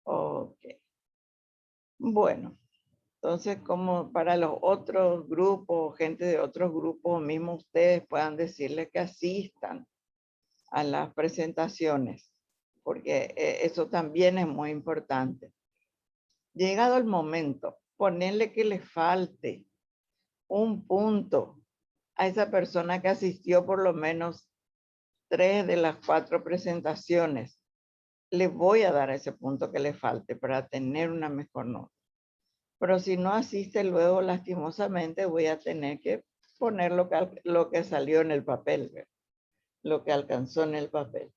Ok. Bueno, entonces como para los otros grupos, gente de otros grupos, mismo ustedes puedan decirles que asistan a las presentaciones, porque eso también es muy importante. Llegado el momento, ponerle que le falte un punto a esa persona que asistió por lo menos 3 de las 4 presentaciones. Le voy a dar ese punto que le falte para tener una mejor nota. Pero si no asiste luego, lastimosamente, voy a tener que poner lo que salió en el papel, ¿verdad? Lo que alcanzó en el papel.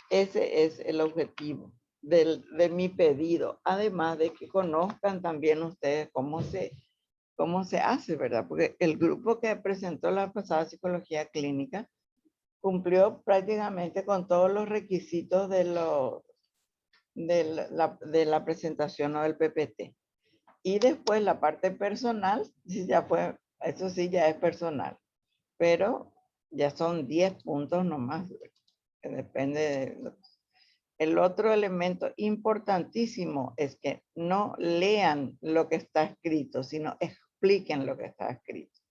Ese es el objetivo de mi pedido, además de que conozcan también ustedes cómo se hace, ¿verdad? Porque el grupo que presentó la pasada psicología clínica cumplió prácticamente con todos los requisitos de la presentación o del PPT. Y después la parte personal, ya fue, eso sí ya es personal, pero ya son 10 puntos nomás, que depende de... El otro elemento importantísimo es que no lean lo que está escrito, sino expliquen lo que está escrito.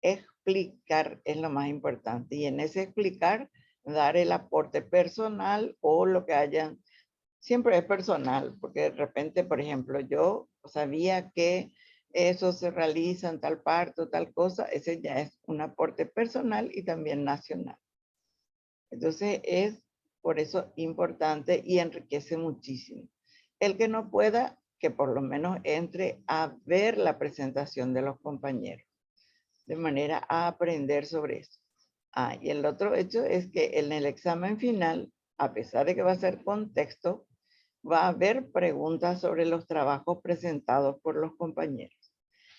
Explicar es lo más importante, y en ese explicar, dar el aporte personal o lo que hayan, siempre es personal, porque de repente, por ejemplo, yo sabía que eso se realiza en tal parte o tal cosa, ese ya es un aporte personal y también nacional. Entonces es por eso importante y enriquece muchísimo. El que no pueda, que por lo menos entre a ver la presentación de los compañeros, de manera a aprender sobre eso. Y el otro hecho es que en el examen final, a pesar de que va a ser con texto, va a haber preguntas sobre los trabajos presentados por los compañeros.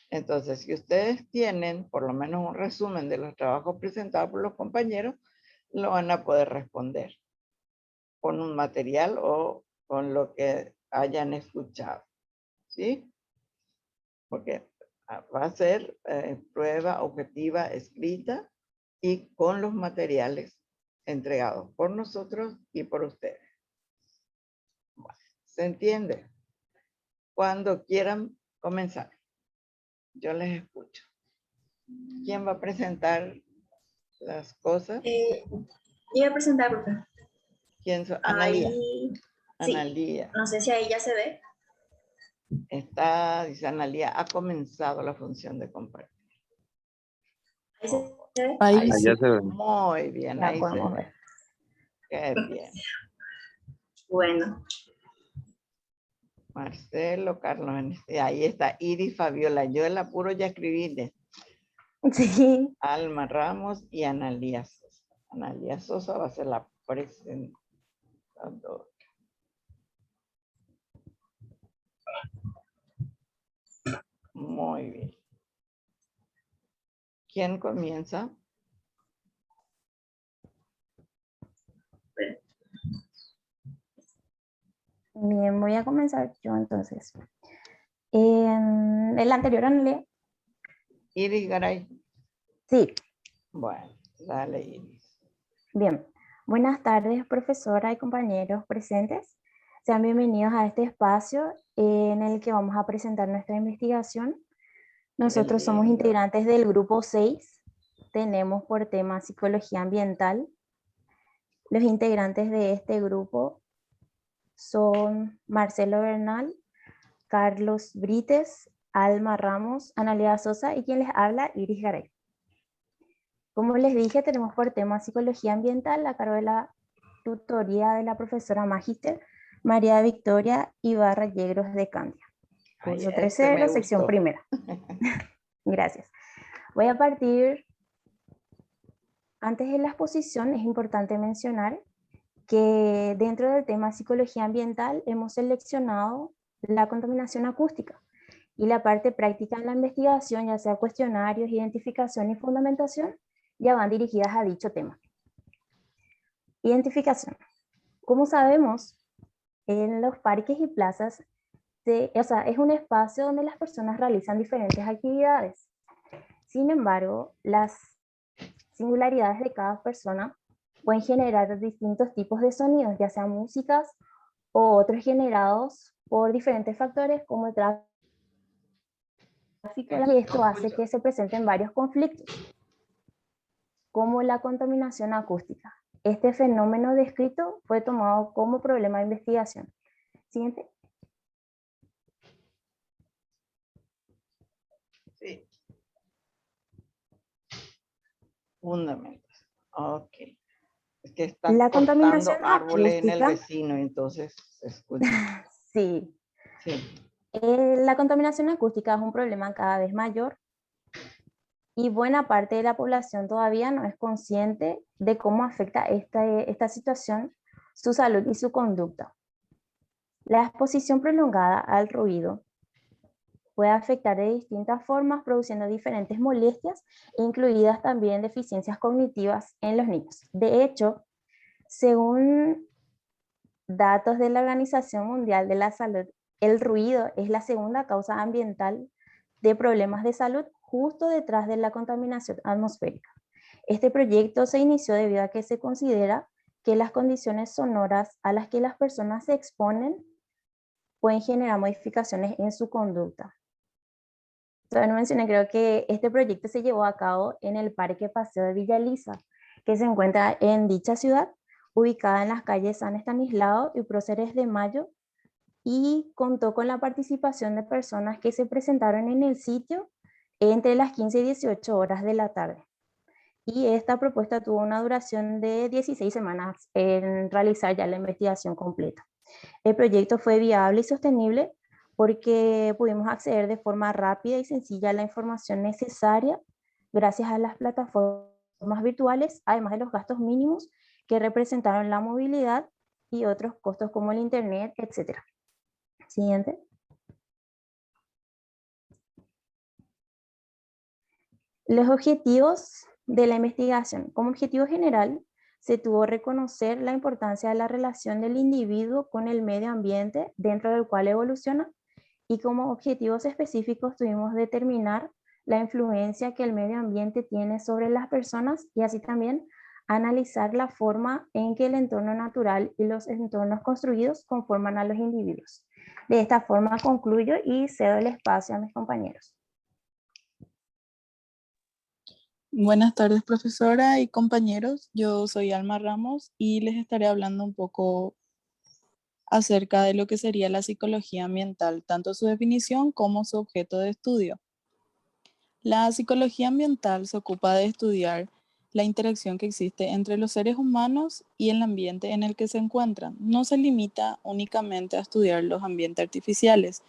Entonces, si ustedes tienen por lo menos un resumen de los trabajos presentados por los compañeros, lo van a poder responder con un material o con lo que hayan escuchado, ¿sí? Porque va a ser prueba objetiva escrita y con los materiales entregados por nosotros y por ustedes. Bueno, ¿se entiende? Cuando quieran comenzar, yo les escucho. ¿Quién va a presentar las cosas? Voy a presentar, profe. ¿Quién? Analía. Ahí, sí, Analía. no sé si ahí ya se ve. Dice Analía, ha comenzado la función de compartir. Ahí se ve. Ahí ya se ve. Muy bien, Ya ahí se podemos ve. ver. Qué bien. Bueno. Marcelo, Carlos, ahí está Iris, Fabiola. Yo el apuro ya escribí de Sí. Alma Ramos y Analía Sosa. Analía Sosa va a ser la presentadora. Muy bien. ¿Quién comienza? Bien, voy a comenzar yo entonces. En el anterior Analia. Iris Garay. Sí. Bueno, dale Iris. Bien. Buenas tardes, profesora y compañeros presentes. Sean bienvenidos a este espacio en el que vamos a presentar nuestra investigación. Nosotros somos integrantes del grupo 6. Tenemos por tema psicología ambiental. Los integrantes de este grupo son Marcelo Bernal, Carlos Brites, Alma Ramos, Analia Sosa y quien les habla, Iris Garay. Como les dije, tenemos por tema psicología ambiental a cargo de la tutoría de la profesora magíster María Victoria Ibarra Yegros de Candia. Curso 3.0, sección primera. Gracias. Voy a partir, antes de la exposición es importante mencionar que dentro del tema psicología ambiental hemos seleccionado la contaminación acústica y la parte práctica en la investigación, ya sea cuestionarios, identificación y fundamentación, ya van dirigidas a dicho tema. Identificación. Como sabemos, en los parques y plazas, es un espacio donde las personas realizan diferentes actividades. Sin embargo, las singularidades de cada persona pueden generar distintos tipos de sonidos, ya sean músicas o otros generados por diferentes factores como el tráfico, y esto hace que se presenten varios conflictos, como la contaminación acústica. Este fenómeno descrito fue tomado como problema de investigación. Siguiente. Sí. Fundamentos. Ok. Es que están La cortando contaminación árboles en el acústica, vecino, entonces se escucha. sí. Sí. La contaminación acústica es un problema cada vez mayor y buena parte de la población todavía no es consciente de cómo afecta esta situación su salud y su conducta. La exposición prolongada al ruido puede afectar de distintas formas, produciendo diferentes molestias, incluidas también deficiencias cognitivas en los niños. De hecho, según datos de la Organización Mundial de la Salud, el ruido es la segunda causa ambiental de problemas de salud justo detrás de la contaminación atmosférica. Este proyecto se inició debido a que se considera que las condiciones sonoras a las que las personas se exponen pueden generar modificaciones en su conducta. Todavía no mencioné, creo que este proyecto se llevó a cabo en el Parque Paseo de Villa Elisa, que se encuentra en dicha ciudad, ubicada en las calles San Estanislao y Próceres de Mayo, y contó con la participación de personas que se presentaron en el sitio entre las 15 y 18 horas de la tarde. Y esta propuesta tuvo una duración de 16 semanas en realizar ya la investigación completa. El proyecto fue viable y sostenible porque pudimos acceder de forma rápida y sencilla a la información necesaria gracias a las plataformas virtuales, además de los gastos mínimos que representaron la movilidad y otros costos como el internet, etc. Siguiente. Los objetivos de la investigación. Como objetivo general, se tuvo que reconocer la importancia de la relación del individuo con el medio ambiente dentro del cual evoluciona, y como objetivos específicos tuvimos que determinar la influencia que el medio ambiente tiene sobre las personas y así también analizar la forma en que el entorno natural y los entornos construidos conforman a los individuos. De esta forma concluyo y cedo el espacio a mis compañeros. Buenas tardes, profesora y compañeros. Yo soy Alma Ramos y les estaré hablando un poco acerca de lo que sería la psicología ambiental, tanto su definición como su objeto de estudio. La psicología ambiental se ocupa de estudiar la interacción que existe entre los seres humanos y el ambiente en el que se encuentran. No se limita únicamente a estudiar los ambientes artificiales,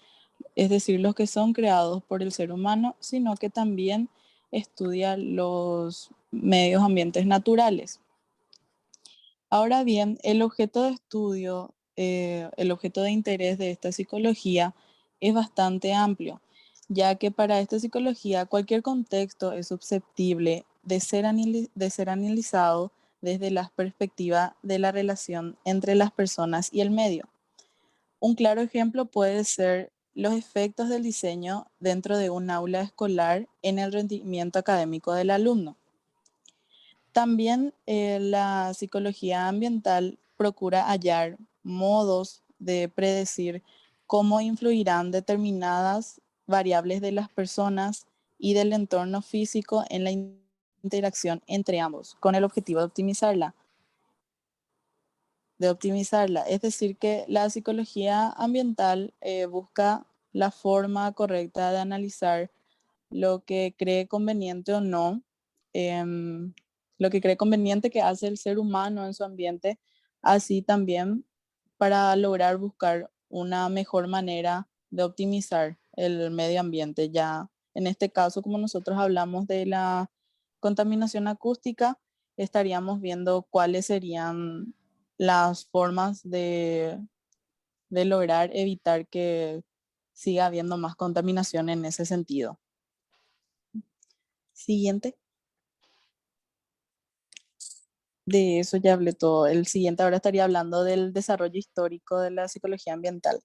es decir, los que son creados por el ser humano, sino que también estudia los medios ambientes naturales. Ahora bien, el objeto de estudio, el objeto de interés de esta psicología es bastante amplio, ya que para esta psicología cualquier contexto es susceptible de ser analizado desde la perspectiva de la relación entre las personas y el medio. Un claro ejemplo puede ser los efectos del diseño dentro de un aula escolar en el rendimiento académico del alumno. También la psicología ambiental procura hallar modos de predecir cómo influirán determinadas variables de las personas y del entorno físico en la interacción entre ambos, con el objetivo de optimizarla. Es decir, que la psicología ambiental busca la forma correcta de analizar lo que cree conveniente o no, em, lo que cree conveniente que hace el ser humano en su ambiente, así también para lograr buscar una mejor manera de optimizar el medio ambiente. Ya en este caso, como nosotros hablamos de la contaminación acústica, estaríamos viendo cuáles serían las formas de lograr evitar que siga habiendo más contaminación en ese sentido. Siguiente. De eso ya hablé todo. El siguiente ahora estaría hablando del desarrollo histórico de la psicología ambiental.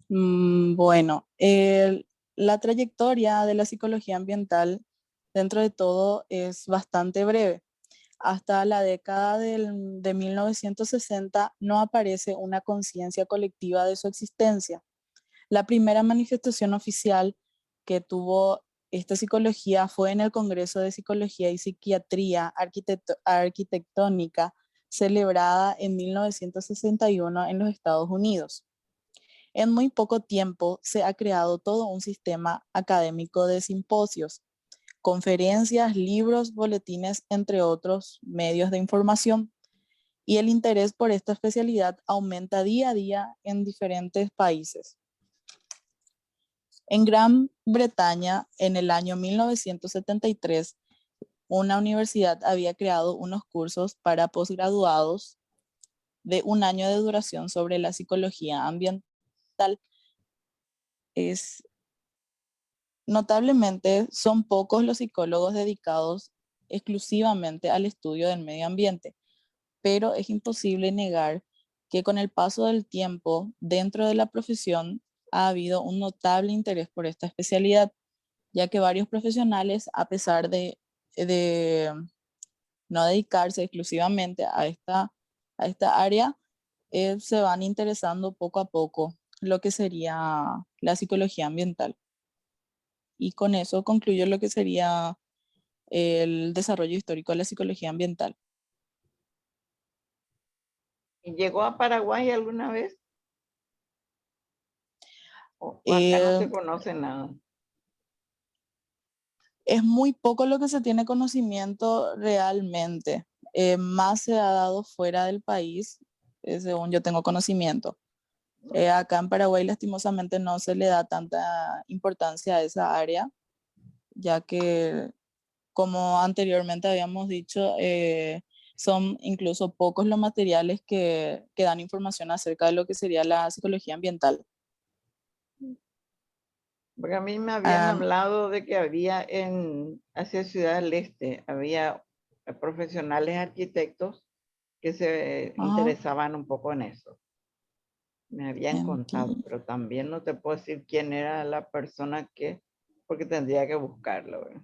Bueno, la trayectoria de la psicología ambiental dentro de todo es bastante breve. Hasta la década de 1960 no aparece una conciencia colectiva de su existencia. La primera manifestación oficial que tuvo esta psicología fue en el Congreso de Psicología y Psiquiatría Arquitectónica, celebrada en 1961 en los Estados Unidos. En muy poco tiempo se ha creado todo un sistema académico de simposios, conferencias, libros, boletines, entre otros medios de información. Y el interés por esta especialidad aumenta día a día en diferentes países. En Gran Bretaña, en el año 1973, una universidad había creado unos cursos para posgraduados de 1 año de duración sobre la psicología ambiental. Notablemente, son pocos los psicólogos dedicados exclusivamente al estudio del medio ambiente, pero es imposible negar que con el paso del tiempo dentro de la profesión ha habido un notable interés por esta especialidad, ya que varios profesionales, a pesar de no dedicarse exclusivamente a esta área, se van interesando poco a poco lo que sería la psicología ambiental. Y con eso concluyo lo que sería el desarrollo histórico de la psicología ambiental. ¿Y llegó a Paraguay alguna vez? ¿O acá no se conoce nada? Es muy poco lo que se tiene conocimiento realmente. Más se ha dado fuera del país, según yo tengo conocimiento. Acá en Paraguay lastimosamente no se le da tanta importancia a esa área, ya que, como anteriormente habíamos dicho, son incluso pocos los materiales que dan información acerca de lo que sería la psicología ambiental. Porque a mí me habían hablado de que había hacia Ciudad del Este, había profesionales arquitectos que se interesaban un poco en eso. Me habían contado, pero también no te puedo decir quién era la persona porque tendría que buscarlo, ¿verdad?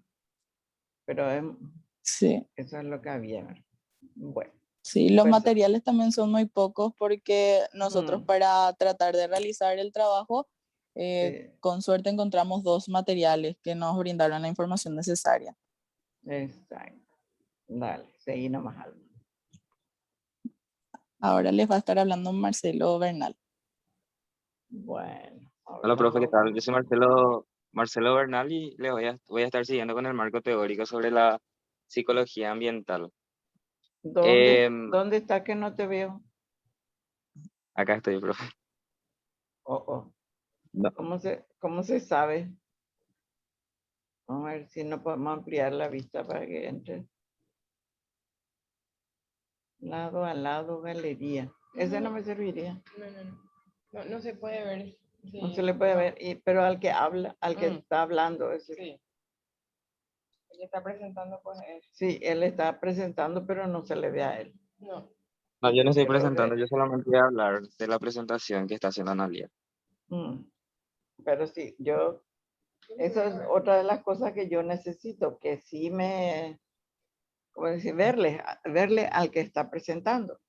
Pero sí. Eso es lo que había, ¿verdad? Bueno. Sí, los materiales también son muy pocos porque nosotros para tratar de realizar el trabajo, con suerte encontramos 2 materiales que nos brindaron la información necesaria. Exacto. Dale, seguí nomás, Alma. Ahora les va a estar hablando Marcelo Bernal. Bueno. Hola, profe, ¿qué tal? Yo soy Marcelo Bernal y le voy a estar siguiendo con el marco teórico sobre la psicología ambiental. ¿Dónde está que no te veo? Acá estoy, profe. No. ¿Cómo se sabe? Vamos a ver si no podemos ampliar la vista para que entre. Lado a lado, galería. Ese no me serviría. No se puede ver. Sí, no se le puede ver, pero al que habla, al que está hablando. Ese. Sí. Él está presentando, pues él. Sí, él está presentando, pero no se le ve a él. No. No, yo no estoy presentando, yo solamente voy a hablar de la presentación que está haciendo Analia. Pero sí, eso es otra de las cosas que yo necesito, que sí como decir, verle al que está presentando,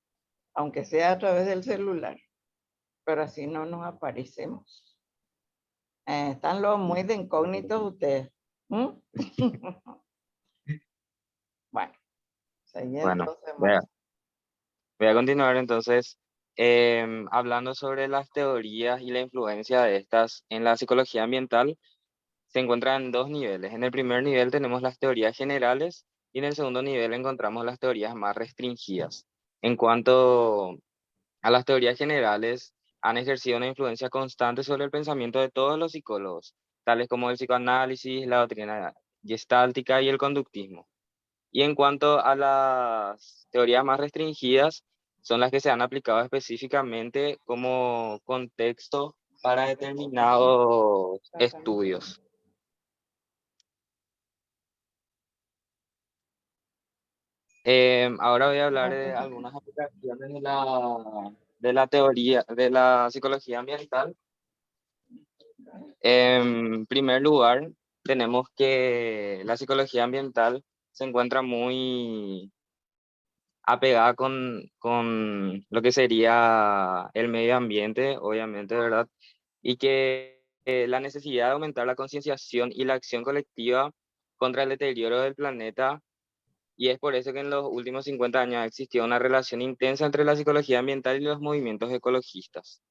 aunque sea a través del celular, pero así no nos aparecemos. Están muy de incógnitos ustedes. Bueno, entonces, voy a continuar entonces hablando sobre las teorías y la influencia de estas en la psicología ambiental. Se encuentran en 2 niveles. En el primer nivel tenemos las teorías generales y en el segundo nivel encontramos las teorías más restringidas. En cuanto a las teorías generales, han ejercido una influencia constante sobre el pensamiento de todos los psicólogos, tales como el psicoanálisis, la doctrina gestáltica y el conductismo. Y en cuanto a las teorías más restringidas, son las que se han aplicado específicamente como contexto para determinados estudios. Ahora voy a hablar de algunas aplicaciones de la teoría de la psicología ambiental. En primer lugar, tenemos que la psicología ambiental se encuentra muy apegada con lo que sería el medio ambiente, obviamente, ¿verdad? Y que la necesidad de aumentar la concienciación y la acción colectiva contra el deterioro del planeta, y es por eso que en los últimos 50 años ha existido una relación intensa entre la psicología ambiental y los movimientos ecologistas.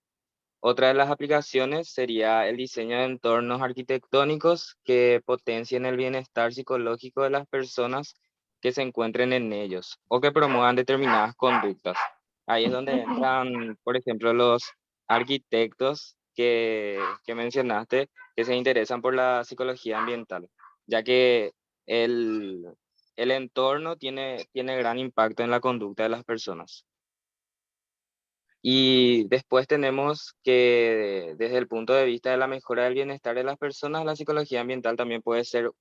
Otra de las aplicaciones sería el diseño de entornos arquitectónicos que potencien el bienestar psicológico de las personas que se encuentren en ellos o que promuevan determinadas conductas. Ahí es donde entran, por ejemplo, los arquitectos que mencionaste, que se interesan por la psicología ambiental, ya que el, el entorno tiene gran impacto en la conducta de las personas. Y después tenemos que desde el punto de vista de la mejora del bienestar de las personas, la psicología ambiental también puede ser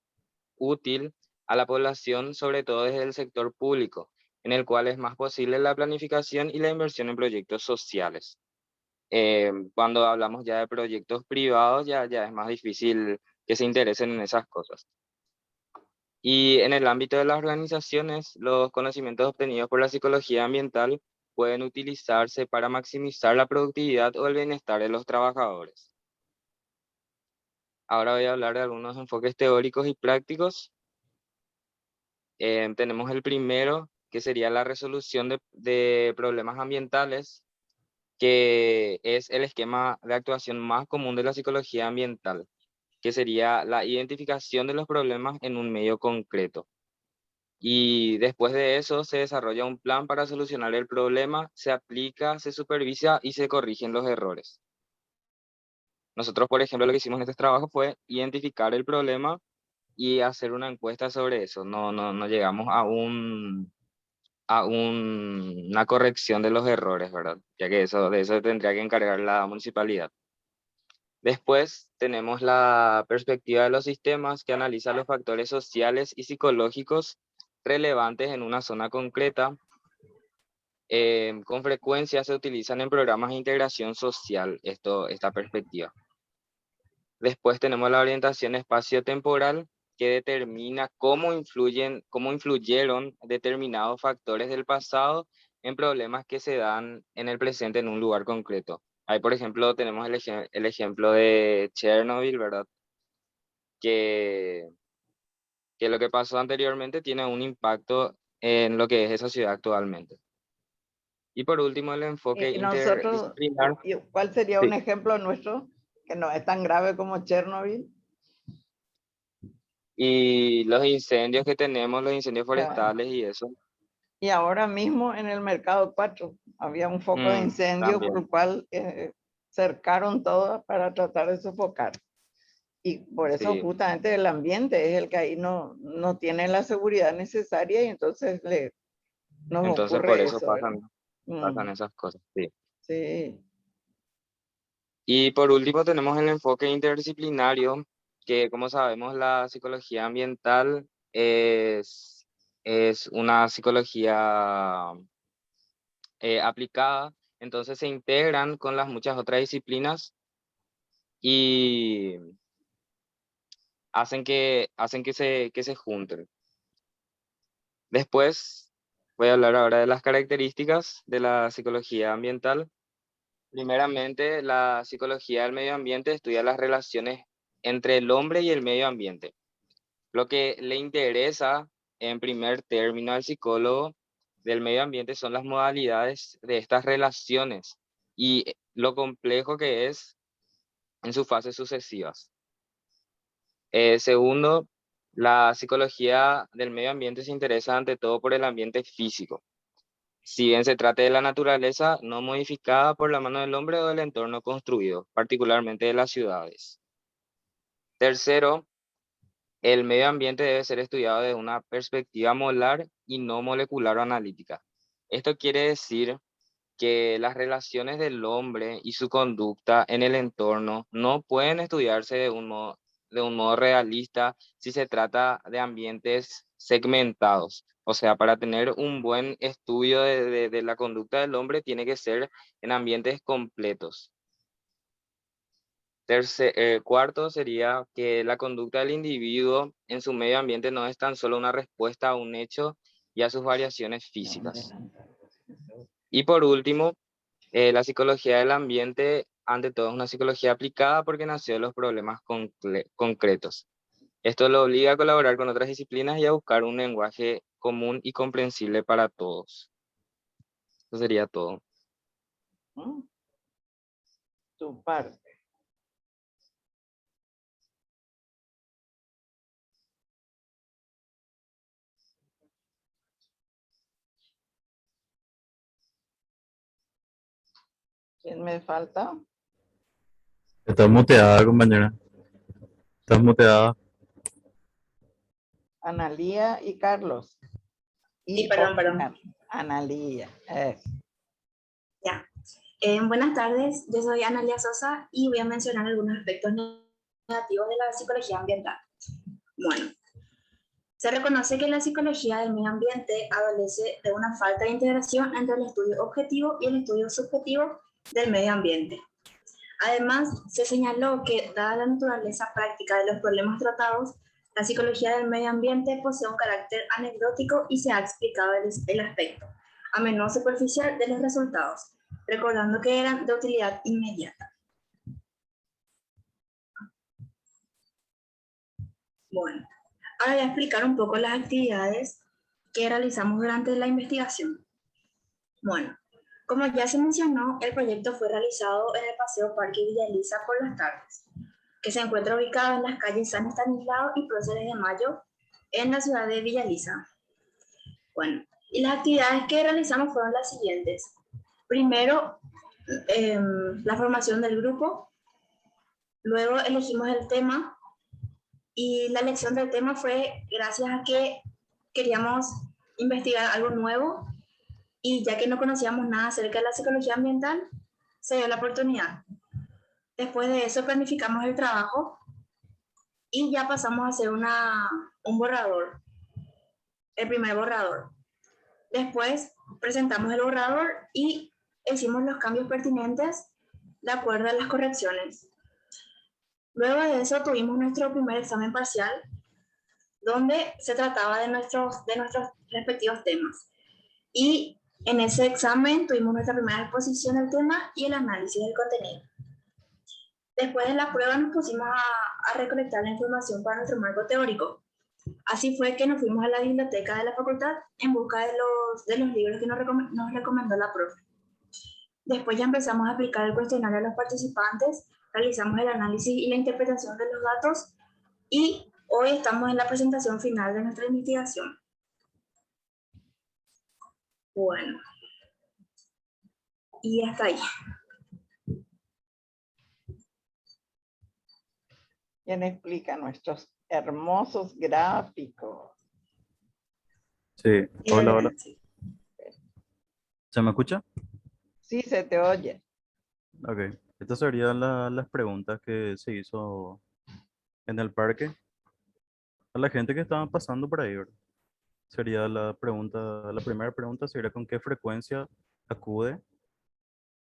útil a la población, sobre todo desde el sector público, en el cual es más posible la planificación y la inversión en proyectos sociales. Cuando hablamos ya de proyectos privados, ya es más difícil que se interesen en esas cosas. Y en el ámbito de las organizaciones, los conocimientos obtenidos por la psicología ambiental pueden utilizarse para maximizar la productividad o el bienestar de los trabajadores. Ahora voy a hablar de algunos enfoques teóricos y prácticos. Tenemos el primero, que sería la resolución de problemas ambientales, que es el esquema de actuación más común de la psicología ambiental, que sería la identificación de los problemas en un medio concreto. Y después de eso se desarrolla un plan para solucionar el problema, se aplica, se supervisa y se corrigen los errores. Nosotros, por ejemplo, lo que hicimos en este trabajo fue identificar el problema y hacer una encuesta sobre eso. No llegamos a una corrección de los errores, ¿verdad? Ya que de eso tendría que encargar la municipalidad. Después tenemos la perspectiva de los sistemas, que analiza los factores sociales y psicológicos relevantes en una zona concreta. Con frecuencia se utilizan en programas de integración social esta perspectiva. Después tenemos la orientación espacio-temporal, que determina cómo influyeron determinados factores del pasado en problemas que se dan en el presente en un lugar concreto. Ahí, por ejemplo, tenemos el ejemplo de Chernobyl, ¿verdad? Que lo que pasó anteriormente tiene un impacto en lo que es esa ciudad actualmente. Y por último, el enfoque Y nosotros, interdisciplinar. ¿cuál sería un Sí. ejemplo nuestro que no es tan grave como Chernobyl? Y los incendios que tenemos, los incendios Ya. forestales y eso. Y ahora mismo en el mercado 4 había un foco de incendio por También. el cual cercaron todo para tratar de sofocar. Y por eso Sí. justamente el ambiente es el que ahí no tiene la seguridad necesaria y entonces nos Entonces ocurre por eso eso, ¿verdad? pasan esas cosas. Sí. Sí. Y por último tenemos el enfoque interdisciplinario, que como sabemos la psicología ambiental es una psicología aplicada, entonces se integran con las muchas otras disciplinas y hacen que se junten. Después voy a hablar ahora de las características de la psicología ambiental. Primeramente, la psicología del medio ambiente estudia las relaciones entre el hombre y el medio ambiente. Lo que le interesa en primer término al psicólogo del medio ambiente son las modalidades de estas relaciones y lo complejo que es en sus fases sucesivas. Segundo, la psicología del medio ambiente se interesa ante todo por el ambiente físico. Si bien se trate de la naturaleza no modificada por la mano del hombre o del entorno construido, particularmente de las ciudades. Tercero, el medio ambiente debe ser estudiado desde una perspectiva molar y no molecular o analítica. Esto quiere decir que las relaciones del hombre y su conducta en el entorno no pueden estudiarse de un modo realista si se trata de ambientes segmentados. O sea, para tener un buen estudio de la conducta del hombre tiene que ser en ambientes completos. Cuarto sería que la conducta del individuo en su medio ambiente no es tan solo una respuesta a un hecho y a sus variaciones físicas. Y por último, la psicología del ambiente, ante todo, es una psicología aplicada porque nació de los problemas concretos. Esto lo obliga a colaborar con otras disciplinas y a buscar un lenguaje común y comprensible para todos. Eso sería todo. ¿Mm? Tu parte. ¿Quién me falta? Estás muteada, compañera. Estás muteada. Analía y Carlos. Sí, perdón. Analía. Ya. Buenas tardes, yo soy Analia Sosa y voy a mencionar algunos aspectos negativos de la psicología ambiental. Bueno, se reconoce que la psicología del medio ambiente adolece de una falta de integración entre el estudio objetivo y el estudio subjetivo del medio ambiente. Además, se señaló que, dada la naturaleza práctica de los problemas tratados, la psicología del medio ambiente posee un carácter anecdótico y se ha explicado el aspecto, a menudo superficial, de los resultados, recordando que eran de utilidad inmediata. Bueno, ahora voy a explicar un poco las actividades que realizamos durante la investigación. Bueno, como ya se mencionó, el proyecto fue realizado en el Paseo Parque Villa Elisa por las tardes, que se encuentra ubicado en las calles San Estanislao y Próceres de Mayo, en la ciudad de Villa Elisa. Bueno, y las actividades que realizamos fueron las siguientes. Primero, la formación del grupo, luego elegimos el tema, y la elección del tema fue gracias a que queríamos investigar algo nuevo, y ya que no conocíamos nada acerca de la psicología ambiental, se dio la oportunidad. Después de eso planificamos el trabajo y ya pasamos a hacer un borrador, el primer borrador. Después presentamos el borrador y hicimos los cambios pertinentes de acuerdo a las correcciones. Luego de eso tuvimos nuestro primer examen parcial, donde se trataba de nuestros respectivos temas. Y en ese examen tuvimos nuestra primera exposición del tema y el análisis del contenido. Después de la prueba nos pusimos a recolectar la información para nuestro marco teórico. Así fue que nos fuimos a la biblioteca de la facultad en busca de los libros que nos recomendó la profe. Después ya empezamos a aplicar el cuestionario a los participantes, realizamos el análisis y la interpretación de los datos y hoy estamos en la presentación final de nuestra investigación. Bueno, y hasta ahí. ¿Quién explica nuestros hermosos gráficos? Sí, hola. ¿Se me escucha? Sí, se te oye. Ok. Estas serían las preguntas que se hizo en el parque a la gente que estaba pasando por ahí, ¿verdad? Sería la primera pregunta sería con qué frecuencia acude,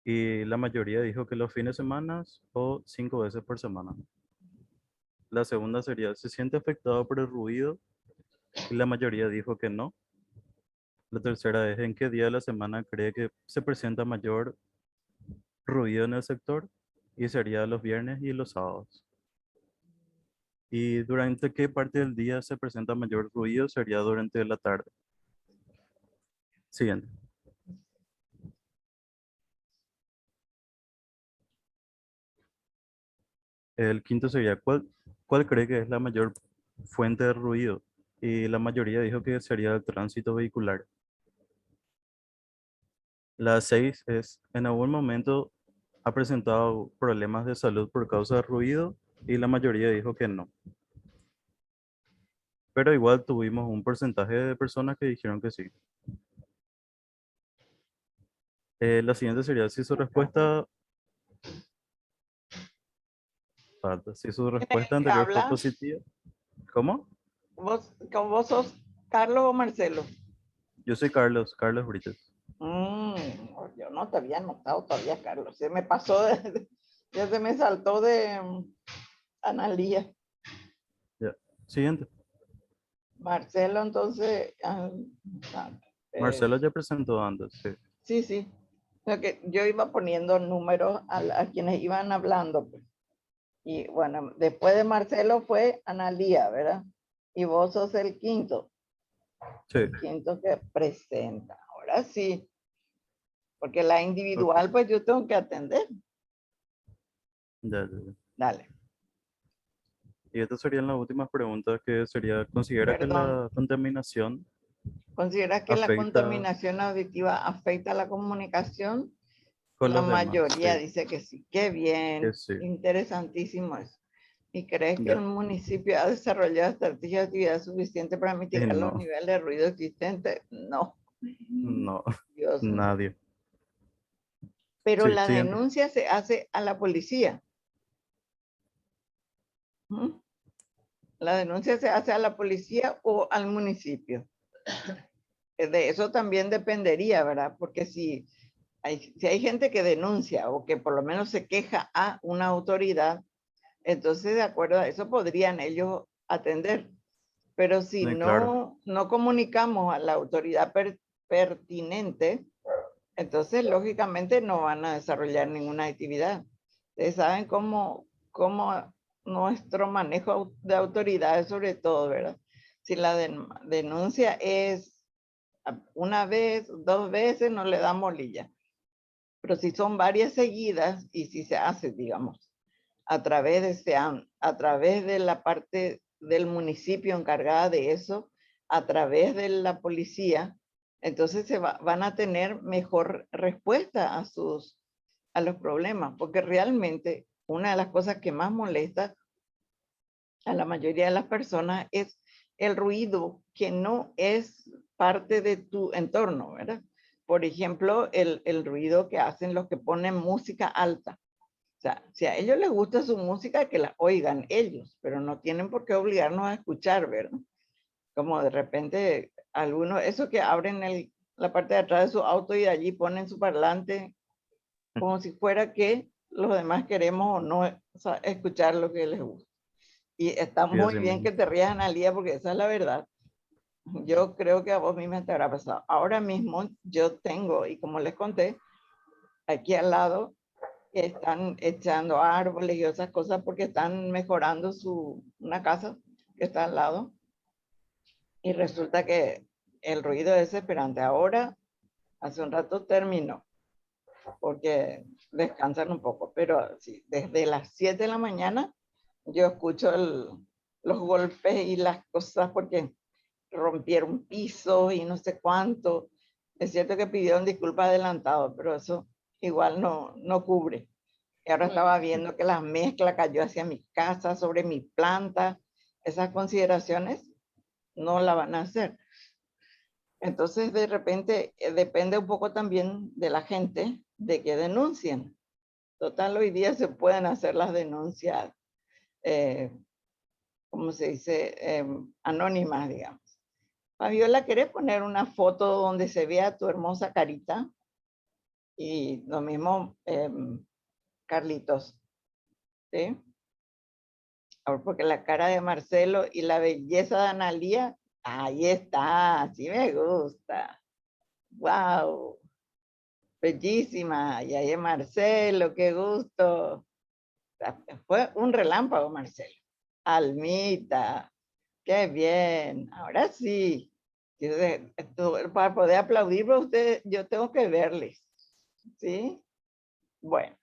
y la mayoría dijo que los fines de semana o 5 veces por semana. La segunda sería, ¿se siente afectado por el ruido? Y la mayoría dijo que no. La tercera es, ¿en qué día de la semana cree que se presenta mayor ruido en el sector? Y sería los viernes y los sábados. ¿Y durante qué parte del día se presenta mayor ruido? Sería durante la tarde. Siguiente. El quinto sería, ¿cuál cree que es la mayor fuente de ruido? Y la mayoría dijo que sería el tránsito vehicular. La 6 es, ¿en algún momento ha presentado problemas de salud por causa de ruido? Y la mayoría dijo que no. Pero igual tuvimos un porcentaje de personas que dijeron que sí. La siguiente sería, si su respuesta anterior fue Habla? positiva. ¿Cómo? ¿Vos sos Carlos o Marcelo? Yo soy Carlos Brites. Yo no te había notado todavía, Carlos. Se me pasó Ya se me saltó de Analía. Ya. Siguiente. Marcelo, entonces. Marcelo ya presentó antes, sí. Sí, sí. O sea que yo iba poniendo números a quienes iban hablando, pues. Y bueno, después de Marcelo fue Analía, ¿verdad? Y vos sos el quinto. Sí. El quinto que presenta. Ahora sí. Porque la individual, pues yo tengo que atender. Ya. Dale. Y estas serían las últimas preguntas que sería, ¿considera que Perdón. la contaminación ¿Consideras que la afecta contaminación auditiva afecta la comunicación? con La los demás? mayoría Sí, dice que sí. Qué bien. que sí. Interesantísimo eso. ¿Y crees que Ya. el municipio ha desarrollado estrategias de actividad suficiente para mitigar los No, niveles de ruido existentes? No. no, Dios mío. nadie. Pero Sí, la siguiente. denuncia se hace a la policía. ¿Mm? La denuncia se hace a la policía o al municipio. De eso también dependería, ¿verdad? Porque si hay gente que denuncia o que por lo menos se queja a una autoridad, entonces de acuerdo a eso podrían ellos atender. Pero si Claro, no comunicamos a la autoridad pertinente, entonces lógicamente no van a desarrollar ninguna actividad. Ustedes saben cómo nuestro manejo de autoridades, sobre todo, ¿verdad? Si la denuncia es una vez, 2 veces, no le da molilla. Pero si son varias seguidas y si se hace, digamos, a través de SEAM, a través de la parte del municipio encargada de eso, a través de la policía, entonces van a tener mejor respuesta a los problemas, porque realmente una de las cosas que más molesta a la mayoría de las personas es el ruido que no es parte de tu entorno, ¿verdad? Por ejemplo, el ruido que hacen los que ponen música alta. O sea, si a ellos les gusta su música, que la oigan ellos, pero no tienen por qué obligarnos a escuchar, ¿verdad? Como de repente algunos, eso que abren la parte de atrás de su auto y allí ponen su parlante como si fuera que los demás queremos o no, o sea, escuchar lo que les gusta. Y está sí, muy así bien mismo. que te rías, Analía, porque esa es la verdad. Yo creo que a vos misma te habrá pasado. Ahora mismo yo tengo, y como les conté, aquí al lado están echando árboles y otras cosas porque están mejorando una casa que está al lado. Y resulta que el ruido es desesperante. Ahora, hace un rato terminó, porque descansan un poco. Pero sí, desde las 7 de la mañana yo escucho los golpes y las cosas porque rompieron pisos y no sé cuánto. Es cierto que pidieron disculpas adelantado, pero eso igual no cubre. Y ahora estaba viendo que la mezcla cayó hacia mi casa, sobre mi planta. Esas consideraciones no la van a hacer. Entonces, de repente, depende un poco también de la gente de que denuncien. Total, hoy día se pueden hacer las denuncias, ¿cómo se dice? Anónimas, digamos. Fabiola, ¿querés poner una foto donde se vea tu hermosa carita? Y lo mismo, Carlitos, ¿sí? Porque la cara de Marcelo y la belleza de Analía, ahí está, así me gusta. ¡Wow! Bellísima. Y ahí es Marcelo, qué gusto. Fue un relámpago, Marcelo. Almita, qué bien. Ahora sí. Para poder aplaudir a ustedes, yo tengo que verles. ¿Sí? Bueno,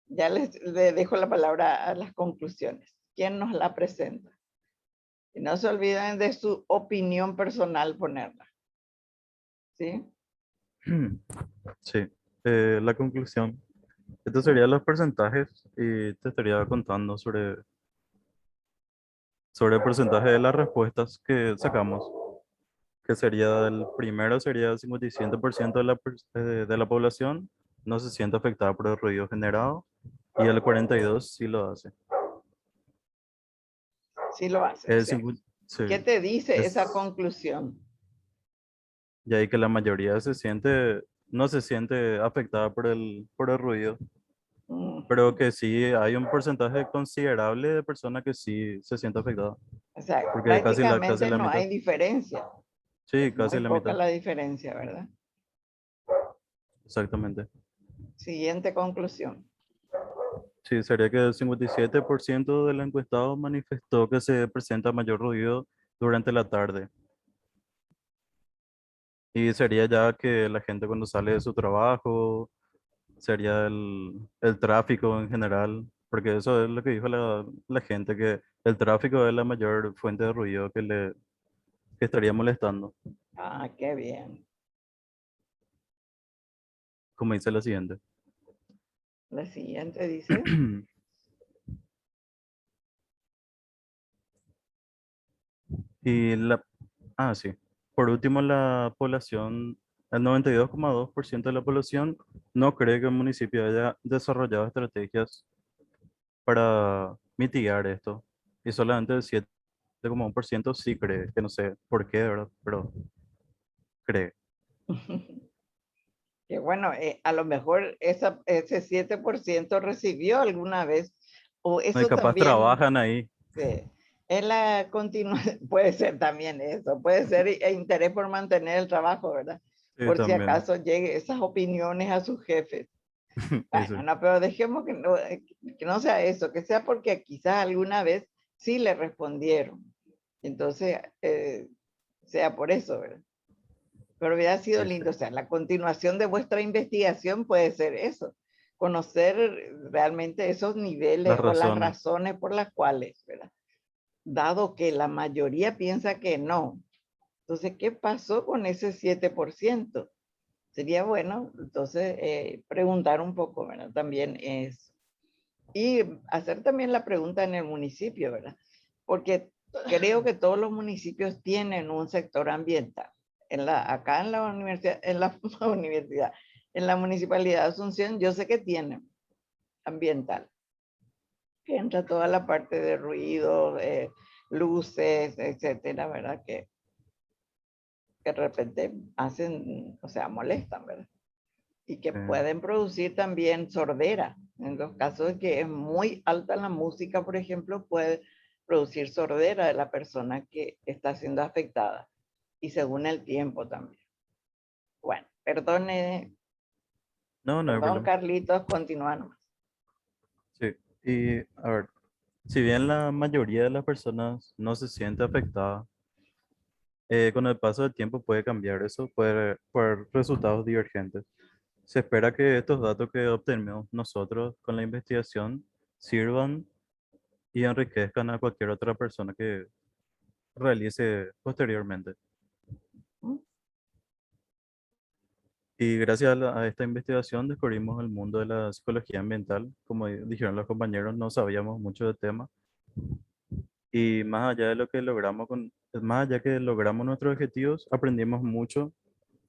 ya les dejo la palabra a las conclusiones. ¿Quién nos la presenta? Y no se olviden de su opinión personal ponerla. ¿Sí? Sí, la conclusión. Estos serían los porcentajes y te estaría contando sobre el porcentaje de las respuestas que sacamos, que sería el primero sería el 57% de la población no se siente afectada por el ruido generado y el 42% sí lo hace. Sí lo hace. O El sea, 50 sí, ¿qué te dice esa es, conclusión? y ahí que la mayoría no se siente afectada por el ruido. pero que sí hay un porcentaje considerable de personas que sí se sienten afectadas, O sea, porque casi prácticamente la no mitad. hay diferencia. Sí, Es casi muy la poca mitad, la diferencia, ¿verdad? exactamente. Siguiente conclusión. Sí, sería que el 57% del encuestado manifestó que se presenta mayor ruido durante la tarde. Y sería ya que la gente cuando sale de su trabajo, sería el tráfico en general, porque eso es lo que dijo la gente, que el tráfico es la mayor fuente de ruido que estaría molestando, Ah, qué bien. como dice la siguiente. La siguiente dice, Y sí. Por último, la población, el 92,2% de la población no cree que el municipio haya desarrollado estrategias para mitigar esto. Y solamente el 7,1% sí cree, que no sé por qué, ¿verdad? Pero cree. que bueno, a lo mejor ese 7% recibió alguna vez, o No, y eso capaz también, trabajan ahí. en la continuación, puede ser también eso, puede ser interés por mantener el trabajo, ¿verdad? Sí, Por si también. acaso llegue esas opiniones a sus jefes. Bueno, Eso. no, pero dejemos que no sea eso, que sea porque quizás alguna vez sí le respondieron. Entonces, sea por eso, ¿verdad? Pero hubiera sido Sí, sí. lindo, o sea, la continuación de vuestra investigación puede ser eso, conocer realmente esos Las niveles o las razones. razones por las cuales, ¿verdad? Dado que la mayoría piensa que no. Entonces, ¿qué pasó con ese 7%? Sería bueno, entonces, preguntar un poco, ¿verdad? También es, y hacer también la pregunta en el municipio, ¿verdad? Porque creo que todos los municipios tienen un sector ambiental. Acá en la universidad, universidad, en la municipalidad de Asunción, yo sé que tienen ambiental, que entra toda la parte de ruido, luces, etcétera, ¿verdad? Que de repente hacen, o sea, molestan, ¿verdad? Y que eh, pueden producir también sordera. En los casos de que es muy alta la música, por ejemplo, puede producir sordera de la persona que está siendo afectada. Y según el tiempo también. Bueno, perdone, no, no hay perdón, problema. Carlitos, continúa nomás. Sí. Y a ver, si bien la mayoría de las personas no se siente afectada, con el paso del tiempo puede cambiar eso, puede por resultados divergentes. Se espera que estos datos que obtenemos nosotros con la investigación sirvan y enriquezcan a cualquier otra persona que realice posteriormente. ¿Mm? Y gracias a esta investigación descubrimos el mundo de la psicología ambiental. Como dijeron los compañeros, no sabíamos mucho del tema. Y más allá de lo que logramos más allá que logramos nuestros objetivos, aprendimos mucho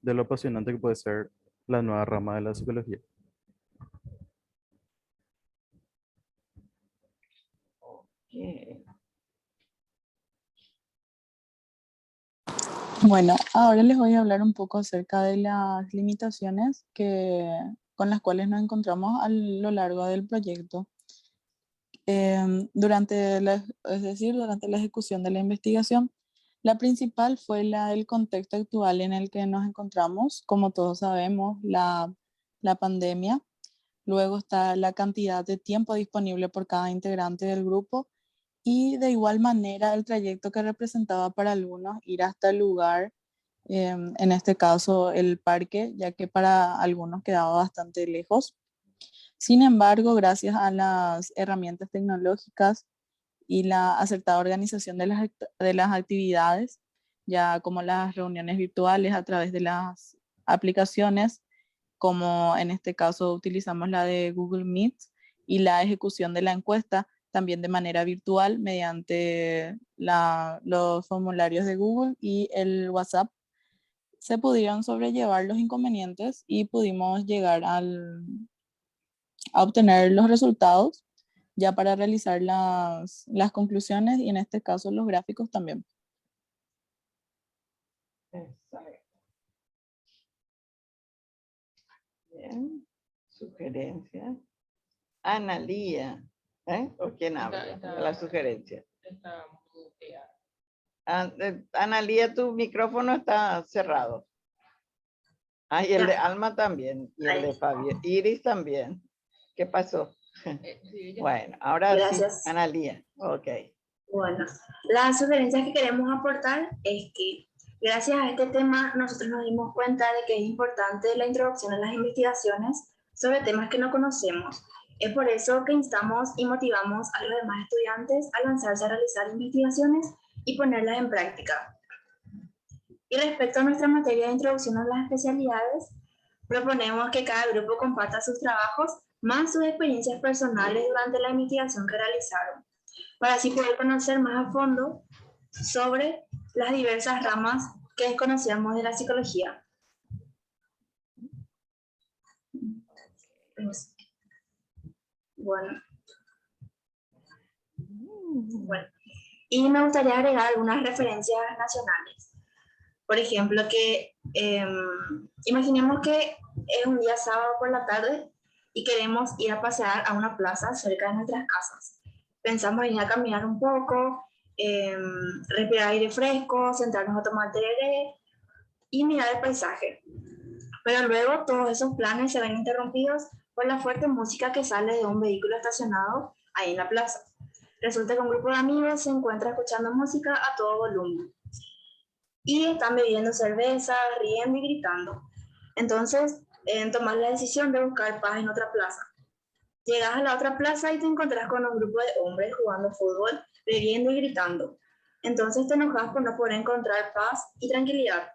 de lo apasionante que puede ser la nueva rama de la psicología. ¿Qué? Bueno, ahora les voy a hablar un poco acerca de las limitaciones con las cuales nos encontramos a lo largo del proyecto. Durante la ejecución de la investigación, la principal fue la del contexto actual en el que nos encontramos. Como todos sabemos, la pandemia. Luego está la cantidad de tiempo disponible por cada integrante del grupo y de igual manera el trayecto que representaba para algunos ir hasta el lugar, en este caso el parque, ya que para algunos quedaba bastante lejos. Sin embargo, gracias a las herramientas tecnológicas y la acertada organización de las actividades, ya como las reuniones virtuales a través de las aplicaciones, como en este caso utilizamos la de Google Meet, y la ejecución de la encuesta también de manera virtual mediante los formularios de Google y el WhatsApp, se pudieron sobrellevar los inconvenientes y pudimos llegar a obtener los resultados ya para realizar las conclusiones y en este caso los gráficos también. Exacto. Bien. Sugerencias. Analía. ¿O quién habla? La sugerencia. Está muteada. Analía, tu micrófono está cerrado. Ah, y el Ya. de Alma también. Y el de Fabio. Iris también. ¿Qué pasó? Sí, ella- Bueno, ahora Gracias. sí, Analía. Ok. Bueno, las sugerencias que queremos aportar es que gracias a este tema nosotros nos dimos cuenta de que es importante la introducción a las investigaciones sobre temas que no conocemos. Es por eso que instamos y motivamos a los demás estudiantes a lanzarse a realizar investigaciones y ponerlas en práctica. Y respecto a nuestra materia de introducción a las especialidades, proponemos que cada grupo comparta sus trabajos más sus experiencias personales durante la investigación que realizaron, para así poder conocer más a fondo sobre las diversas ramas que desconocíamos de la psicología. Bueno. Y me gustaría agregar algunas referencias nacionales. Por ejemplo, que imaginemos que es un día sábado por la tarde y queremos ir a pasear a una plaza cerca de nuestras casas. Pensamos en ir a caminar un poco, respirar aire fresco, sentarnos a tomar tereré y mirar el paisaje. Pero luego todos esos planes se ven interrumpidos por la fuerte música que sale de un vehículo estacionado ahí en la plaza. Resulta que un grupo de amigos se encuentra escuchando música a todo volumen y están bebiendo cerveza, riendo y gritando. Entonces, tomas la decisión de buscar paz en otra plaza. Llegas a la otra plaza y te encontrás con un grupo de hombres jugando fútbol, bebiendo y gritando. Entonces te enojas por no poder encontrar paz y tranquilidad.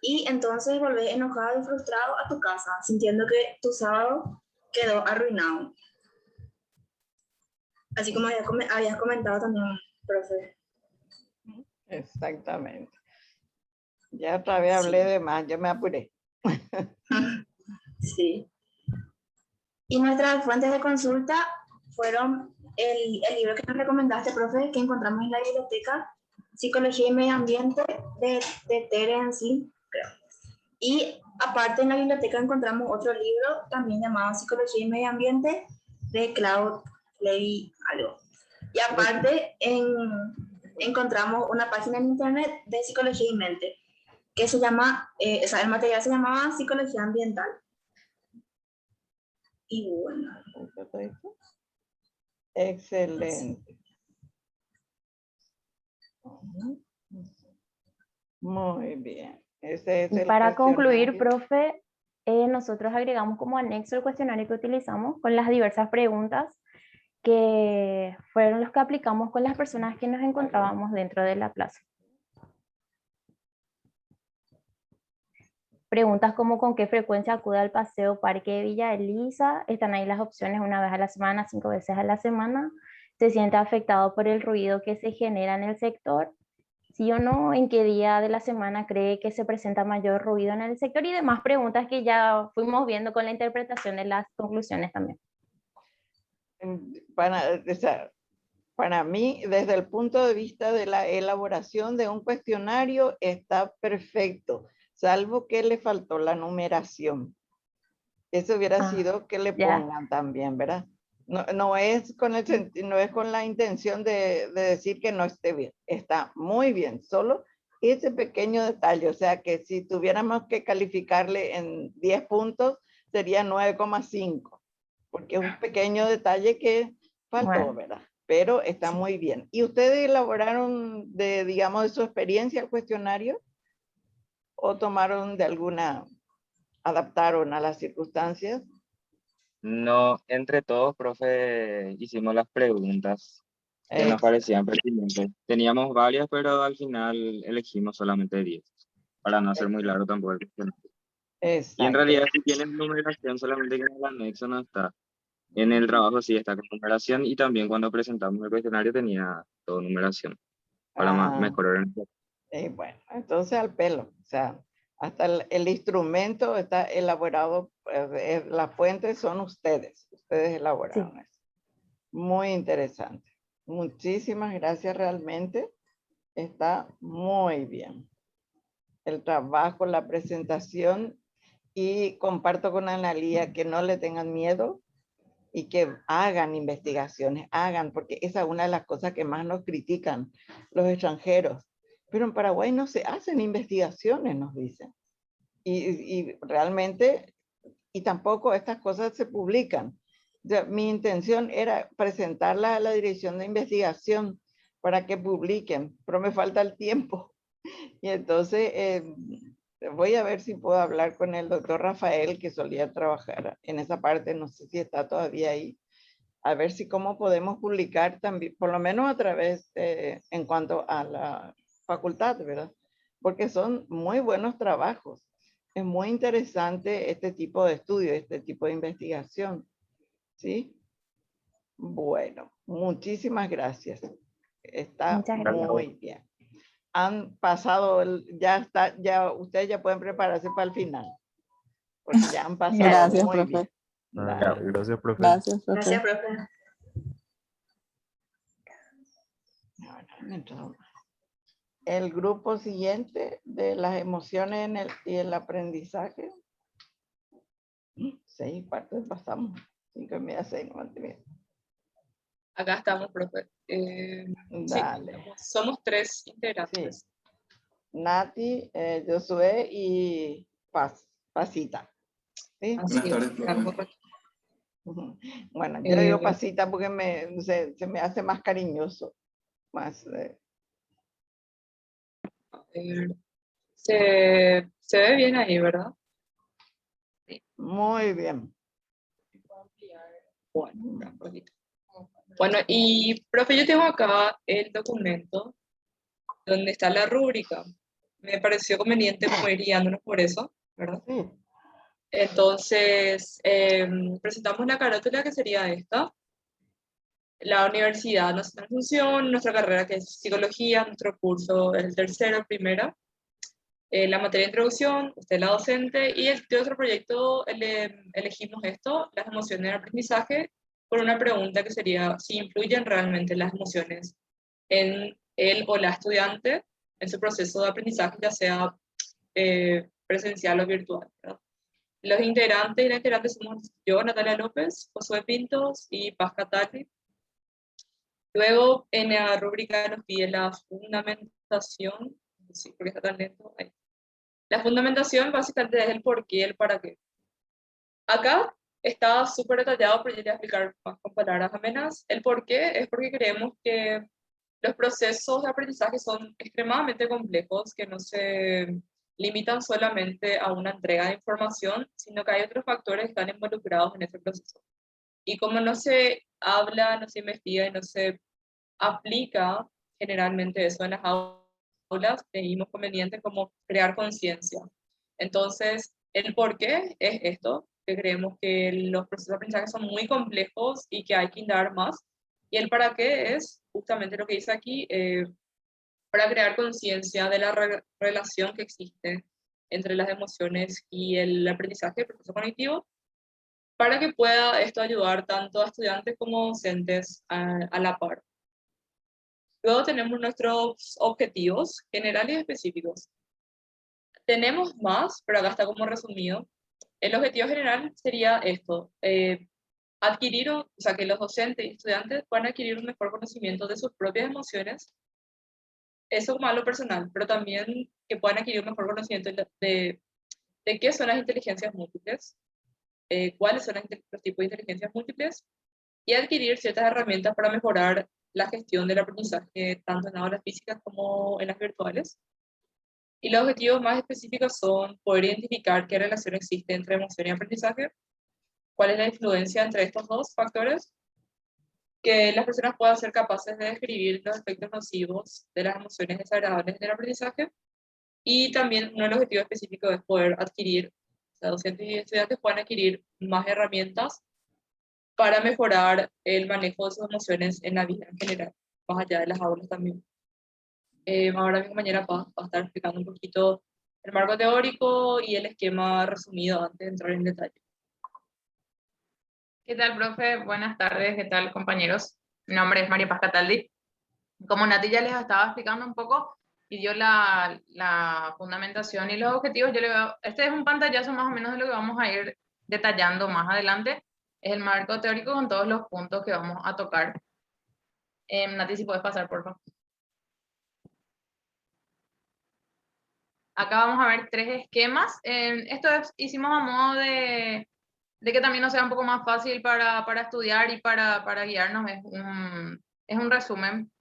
Y entonces volvés enojado y frustrado a tu casa, sintiendo que tu sábado quedó arruinado. Así como habías comentado también, profe. Exactamente. Ya otra vez hablé de más, yo me apuré. Sí. Y nuestras fuentes de consulta fueron el libro que nos recomendaste, profe, que encontramos en la biblioteca, Psicología y Medio Ambiente, de Terence Lee, creo. Y aparte en la biblioteca encontramos otro libro, también llamado Psicología y Medio Ambiente, de Claude Levy algo. Y aparte encontramos una página en internet de Psicología y Mente, que se llama, el material se llamaba Psicología Ambiental. Y bueno. Excelente. Muy bien. Ese es Y el para concluir, cuestionario. profe, nosotros agregamos como anexo el cuestionario que utilizamos con las diversas preguntas que fueron los que aplicamos con las personas que nos encontrábamos dentro de la plaza. Preguntas como con qué frecuencia acude al paseo Parque de Villa Elisa, están ahí las opciones: una vez a la semana, 5 veces a la semana, se siente afectado por el ruido que se genera en el sector, sí o no, en qué día de la semana cree que se presenta mayor ruido en el sector, y demás preguntas que ya fuimos viendo con la interpretación de las conclusiones también. Para mí, desde el punto de vista de la elaboración de un cuestionario, está perfecto, salvo que le faltó la numeración. Eso hubiera sido que le ya. pongan también, ¿verdad? No es con la intención de decir que no esté bien. Está muy bien, solo ese pequeño detalle. O sea que si tuviéramos que calificarle en 10 puntos, sería 9,5. Porque es un pequeño detalle que faltó, Bueno. ¿verdad? Pero está muy bien. ¿Y ustedes elaboraron digamos, de su experiencia el cuestionario? ¿O tomaron de alguna, adaptaron a las circunstancias? No, entre todos, profe, hicimos las preguntas que nos parecían pertinentes. Teníamos varias, pero al final elegimos solamente 10, para no hacer muy largo tampoco el cuestionario. Y en realidad, si tienes numeración, solamente que en el anexo no está. En el trabajo sí está con numeración, y también cuando presentamos el cuestionario tenía todo numeración, para mejorar. Bueno, entonces al pelo, o sea, hasta el instrumento está elaborado, las fuentes son ustedes elaboraron eso. Muy interesante. Muchísimas gracias realmente. Está muy bien. El trabajo, la presentación, y comparto con Analía que no le tengan miedo, y que hagan investigaciones, porque esa es una de las cosas que más nos critican los extranjeros. Pero en Paraguay no se hacen investigaciones, nos dicen. Y realmente, y tampoco estas cosas se publican. Mi intención era presentarlas a la dirección de investigación para que publiquen, pero me falta el tiempo. Y entonces voy a ver si puedo hablar con el doctor Rafael, que solía trabajar en esa parte, no sé si está todavía ahí, a ver si cómo podemos publicar también, por lo menos a través, en cuanto a la facultad, ¿verdad? Porque son muy buenos trabajos. Es muy interesante este tipo de estudio, este tipo de investigación. ¿Sí? Bueno, muchísimas gracias. Está Muchas gracias. muy bien. Han pasado, ya está, ya ustedes ya pueden prepararse para el final, porque ya han pasado Gracias, muy profe. bien. Dale. Gracias, profe. Gracias, profe. Gracias, profe. Ahora, mientras- El grupo siguiente de las emociones y el aprendizaje. 6 partes pasamos. 5:30, 6, 9:30. Acá estamos, profe. Sí, Dale. somos 3 integrantes. Nati, Josué y Pasita. ¿Sí? Así es, está correcto. Ujú. Bueno, yo digo Bueno, Pasita porque se me hace más cariñoso. Más, a ver, se ve bien ahí, ¿verdad? muy bien. Bueno, acá un poquito. Bueno, y profe, yo tengo acá el documento donde está la rúbrica. Me pareció conveniente como ir guiándonos por eso, ¿verdad? Sí. Entonces, presentamos la carátula que sería esta. La universidad, nuestra función, nuestra carrera que es psicología, nuestro curso es el tercero, primera. La materia de introducción, usted la docente, y de otro proyecto elegimos esto, las emociones del aprendizaje, por una pregunta que sería si influyen realmente las emociones en él o la estudiante en su proceso de aprendizaje, ya sea presencial o virtual, ¿verdad? Los integrantes y las integrantes somos yo, Natalia López, Josué Pintos y Paz Catali. Luego, en la rúbrica nos pide la fundamentación, sí, porque está tan lento. Ahí. La fundamentación básicamente es el por qué y el para qué. Acá está súper detallado, pero yo voy a explicar más con palabras amenas. El por qué es porque creemos que los procesos de aprendizaje son extremadamente complejos, que no se limitan solamente a una entrega de información, sino que hay otros factores que están involucrados en ese proceso. Y como no se habla, no se investiga y no se aplica generalmente eso en las aulas, creímos conveniente como crear conciencia. Entonces, el por qué es esto, que creemos que los procesos de aprendizaje son muy complejos y que hay que indagar más. Y el para qué es justamente lo que dice aquí, para crear conciencia de la relación que existe entre las emociones y el aprendizaje, el proceso cognitivo, para que pueda esto ayudar tanto a estudiantes como docentes a la par. Luego tenemos nuestros objetivos generales y específicos. Tenemos más, pero acá está como resumido. El objetivo general sería esto, adquirir, o sea, que los docentes y estudiantes puedan adquirir un mejor conocimiento de sus propias emociones, eso como algo personal, pero también que puedan adquirir un mejor conocimiento de qué son las inteligencias múltiples, cuáles son los tipos de inteligencias múltiples, y adquirir ciertas herramientas para mejorar la gestión del aprendizaje, tanto en aulas físicas como en las virtuales. Y los objetivos más específicos son poder identificar qué relación existe entre emoción y aprendizaje, cuál es la influencia entre estos dos factores, que las personas puedan ser capaces de describir los efectos nocivos de las emociones desagradables en el aprendizaje, y también uno de los objetivos específicos es poder adquirir, o sea, docentes y estudiantes puedan adquirir más herramientas para mejorar el manejo de sus emociones en la vida en general, más allá de las aulas también. Ahora mi compañera va a estar explicando un poquito el marco teórico y el esquema resumido antes de entrar en detalle. ¿Qué tal, profe? Buenas tardes, ¿qué tal, compañeros? Mi nombre es María Paz Cataldi. Como Nati ya les estaba explicando un poco y dio la fundamentación y los objetivos, yo le veo, este es un pantallazo más o menos de lo que vamos a ir detallando más adelante. Es el marco teórico con todos los puntos que vamos a tocar. Nati, si puedes pasar, por favor. Acá vamos a ver 3 esquemas. Hicimos a modo de que también nos sea un poco más fácil para estudiar y para guiarnos. Es un resumen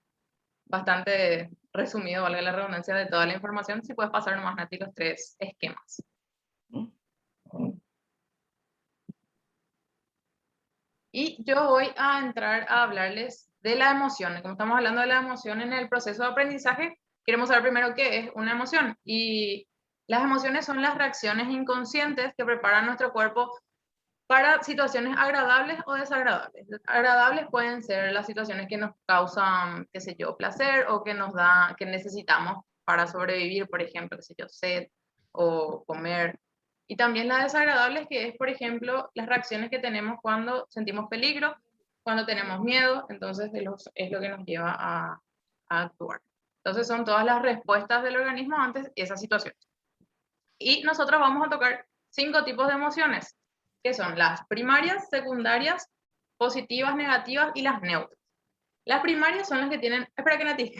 bastante resumido, valga la redundancia, de toda la información. Si puedes pasar nomás, Nati, los 3 esquemas. Y yo voy a entrar a hablarles de la emoción. Como estamos hablando de la emoción en el proceso de aprendizaje, queremos saber primero qué es una emoción. Y las emociones son las reacciones inconscientes que preparan nuestro cuerpo para situaciones agradables o desagradables. Agradables pueden ser las situaciones que nos causan, qué sé yo, placer o que necesitamos para sobrevivir, por ejemplo, qué sé yo, sed o comer. Y también las desagradables, que es, por ejemplo, las reacciones que tenemos cuando sentimos peligro, cuando tenemos miedo, entonces es lo que nos lleva a actuar. Entonces son todas las respuestas del organismo ante esas situaciones. Y nosotros vamos a tocar 5 tipos de emociones, que son las primarias, secundarias, positivas, negativas y las neutras. Las primarias son las que tienen... Espera que Nati.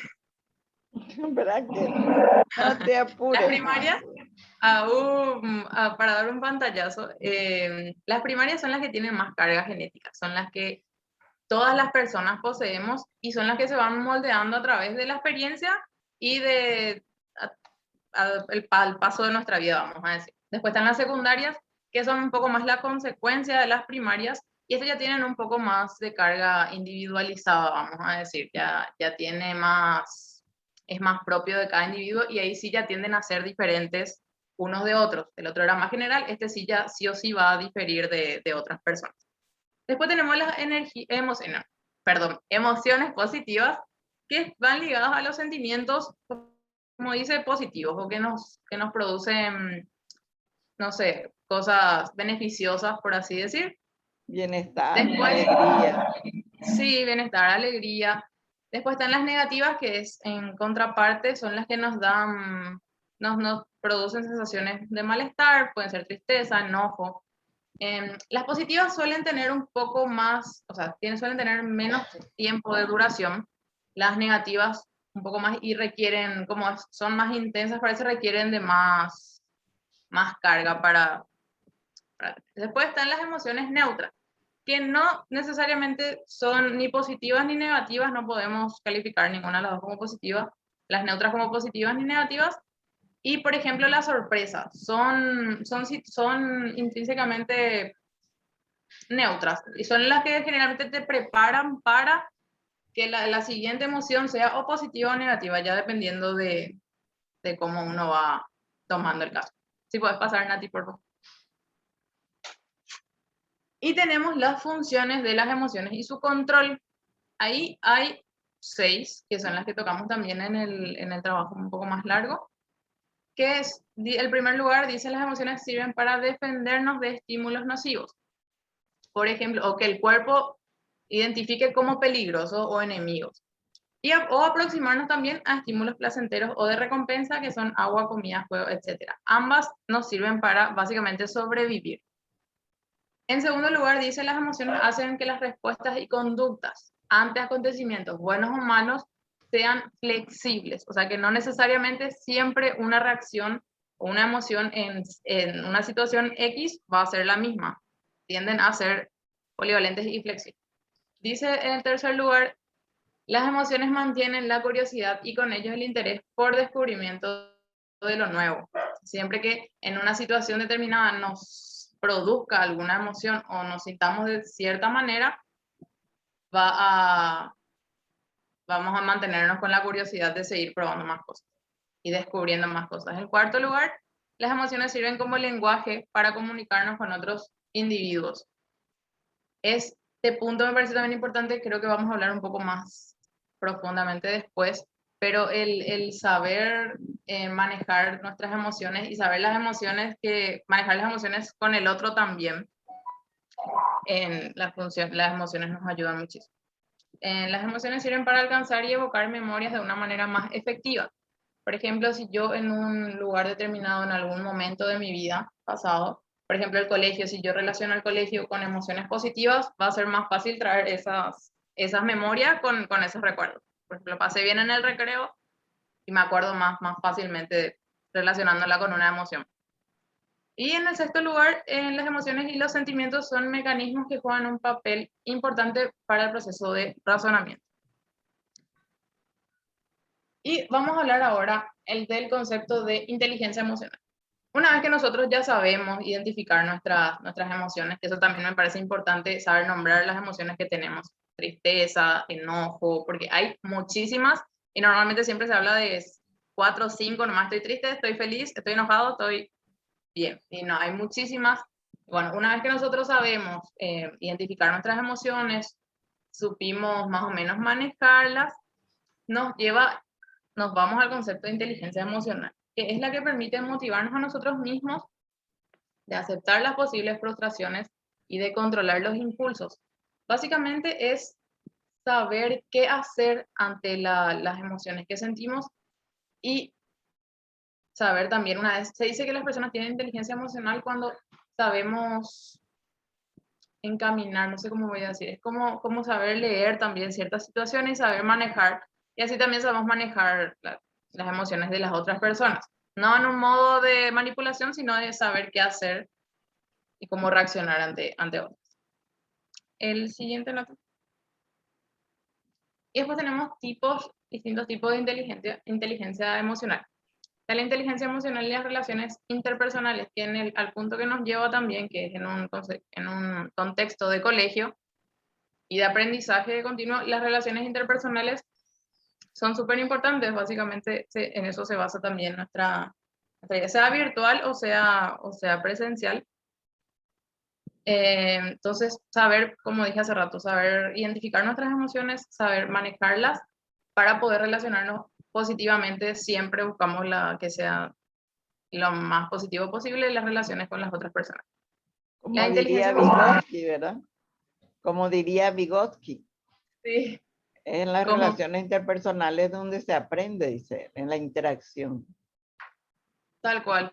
¿Verdad que no te apures? Las primarias, para dar un pantallazo, las primarias son las que tienen más carga genética, son las que todas las personas poseemos y son las que se van moldeando a través de la experiencia y al paso de nuestra vida, vamos a decir. Después están las secundarias, que son un poco más la consecuencia de las primarias, y estas ya tienen un poco más de carga individualizada, vamos a decir, ya tiene más, es más propio de cada individuo, y ahí sí ya tienden a ser diferentes unos de otros. El otro era más general, este sí ya sí o sí va a diferir de otras personas. Después tenemos las emociones positivas, que van ligadas a los sentimientos, como dice, positivos, o que nos producen, no sé, cosas beneficiosas, por así decir. Bienestar, Después, alegría. sí, bienestar, alegría. Después están las negativas, que es en contraparte, son las que nos dan, nos producen sensaciones de malestar, pueden ser tristeza, enojo. Las positivas suelen tener un poco más, o sea, suelen tener menos tiempo de duración. Las negativas un poco más y requieren, como son más intensas, parece requieren de más carga para... Después están las emociones neutras, que no necesariamente son ni positivas ni negativas, no podemos calificar ninguna de las dos como positiva, las neutras como positivas ni negativas. Y, por ejemplo, las sorpresas son intrínsecamente neutras y son las que generalmente te preparan para que la siguiente emoción sea o positiva o negativa, ya dependiendo de cómo uno va tomando el caso. Si puedes pasar, Nati, por favor. Y tenemos las funciones de las emociones y su control. Ahí hay 6, que son las que tocamos también en el trabajo un poco más largo, que es, el primer lugar, dice las emociones sirven para defendernos de estímulos nocivos. Por ejemplo, o que el cuerpo identifique como peligrosos o enemigos. O aproximarnos también a estímulos placenteros o de recompensa, que son agua, comida, juego, etc. Ambas nos sirven para básicamente sobrevivir. En segundo lugar, dice las emociones hacen que las respuestas y conductas ante acontecimientos buenos o malos sean flexibles, o sea que no necesariamente siempre una reacción o una emoción en una situación X va a ser la misma, tienden a ser polivalentes y flexibles. Dice en el tercer lugar, las emociones mantienen la curiosidad y con ello el interés por descubrimiento de lo nuevo. Siempre que en una situación determinada nos produzca alguna emoción o nos sintamos de cierta manera, vamos a mantenernos con la curiosidad de seguir probando más cosas y descubriendo más cosas. En cuarto lugar, las emociones sirven como lenguaje para comunicarnos con otros individuos. Este punto me parece también importante, creo que vamos a hablar un poco más profundamente después, pero el saber manejar nuestras emociones y saber manejar las emociones con el otro también, las emociones nos ayudan muchísimo. Las emociones sirven para alcanzar y evocar memorias de una manera más efectiva. Por ejemplo, si yo en un lugar determinado, en algún momento de mi vida pasado, Por ejemplo, el colegio, si yo relaciono el colegio con emociones positivas, va a ser más fácil traer esas memorias con esos recuerdos. Por ejemplo, pasé bien en el recreo y me acuerdo más fácilmente relacionándola con una emoción. Y en el sexto lugar, las emociones y los sentimientos son mecanismos que juegan un papel importante para el proceso de razonamiento. Y vamos a hablar ahora del concepto de inteligencia emocional. Una vez que nosotros ya sabemos identificar nuestras emociones, que eso también me parece importante, saber nombrar las emociones que tenemos, tristeza, enojo, porque hay muchísimas y normalmente siempre se habla de 4 o 5, nomás estoy triste, estoy feliz, estoy enojado, estoy bien. Y no, hay muchísimas. Bueno, una vez que nosotros sabemos identificar nuestras emociones, supimos más o menos manejarlas, nos vamos al concepto de inteligencia emocional, que es la que permite motivarnos a nosotros mismos, de aceptar las posibles frustraciones y de controlar los impulsos. Básicamente es saber qué hacer ante las emociones que sentimos y saber también, una vez se dice que las personas tienen inteligencia emocional cuando sabemos encaminar, no sé cómo voy a decir, es como saber leer también ciertas situaciones y saber manejar, y así también sabemos manejar las emociones de las otras personas. No en un modo de manipulación, sino de saber qué hacer y cómo reaccionar ante otros. El siguiente nota. Y después tenemos distintos tipos de inteligencia emocional. Está la inteligencia emocional y las relaciones interpersonales, que al punto que nos lleva también, que es en un contexto de colegio y de aprendizaje continuo, las relaciones interpersonales son súper importantes. Básicamente en eso se basa también nuestra vida, sea virtual o sea presencial. Entonces, saber, como dije hace rato, saber identificar nuestras emociones, saber manejarlas para poder relacionarnos positivamente. Siempre buscamos que sea lo más positivo posible las relaciones con las otras personas. Como La inteligencia diría emocional. Vygotsky, ¿verdad? Como diría Vygotsky, Sí, en las como relaciones interpersonales donde se aprende, dice, en la interacción. tal cual.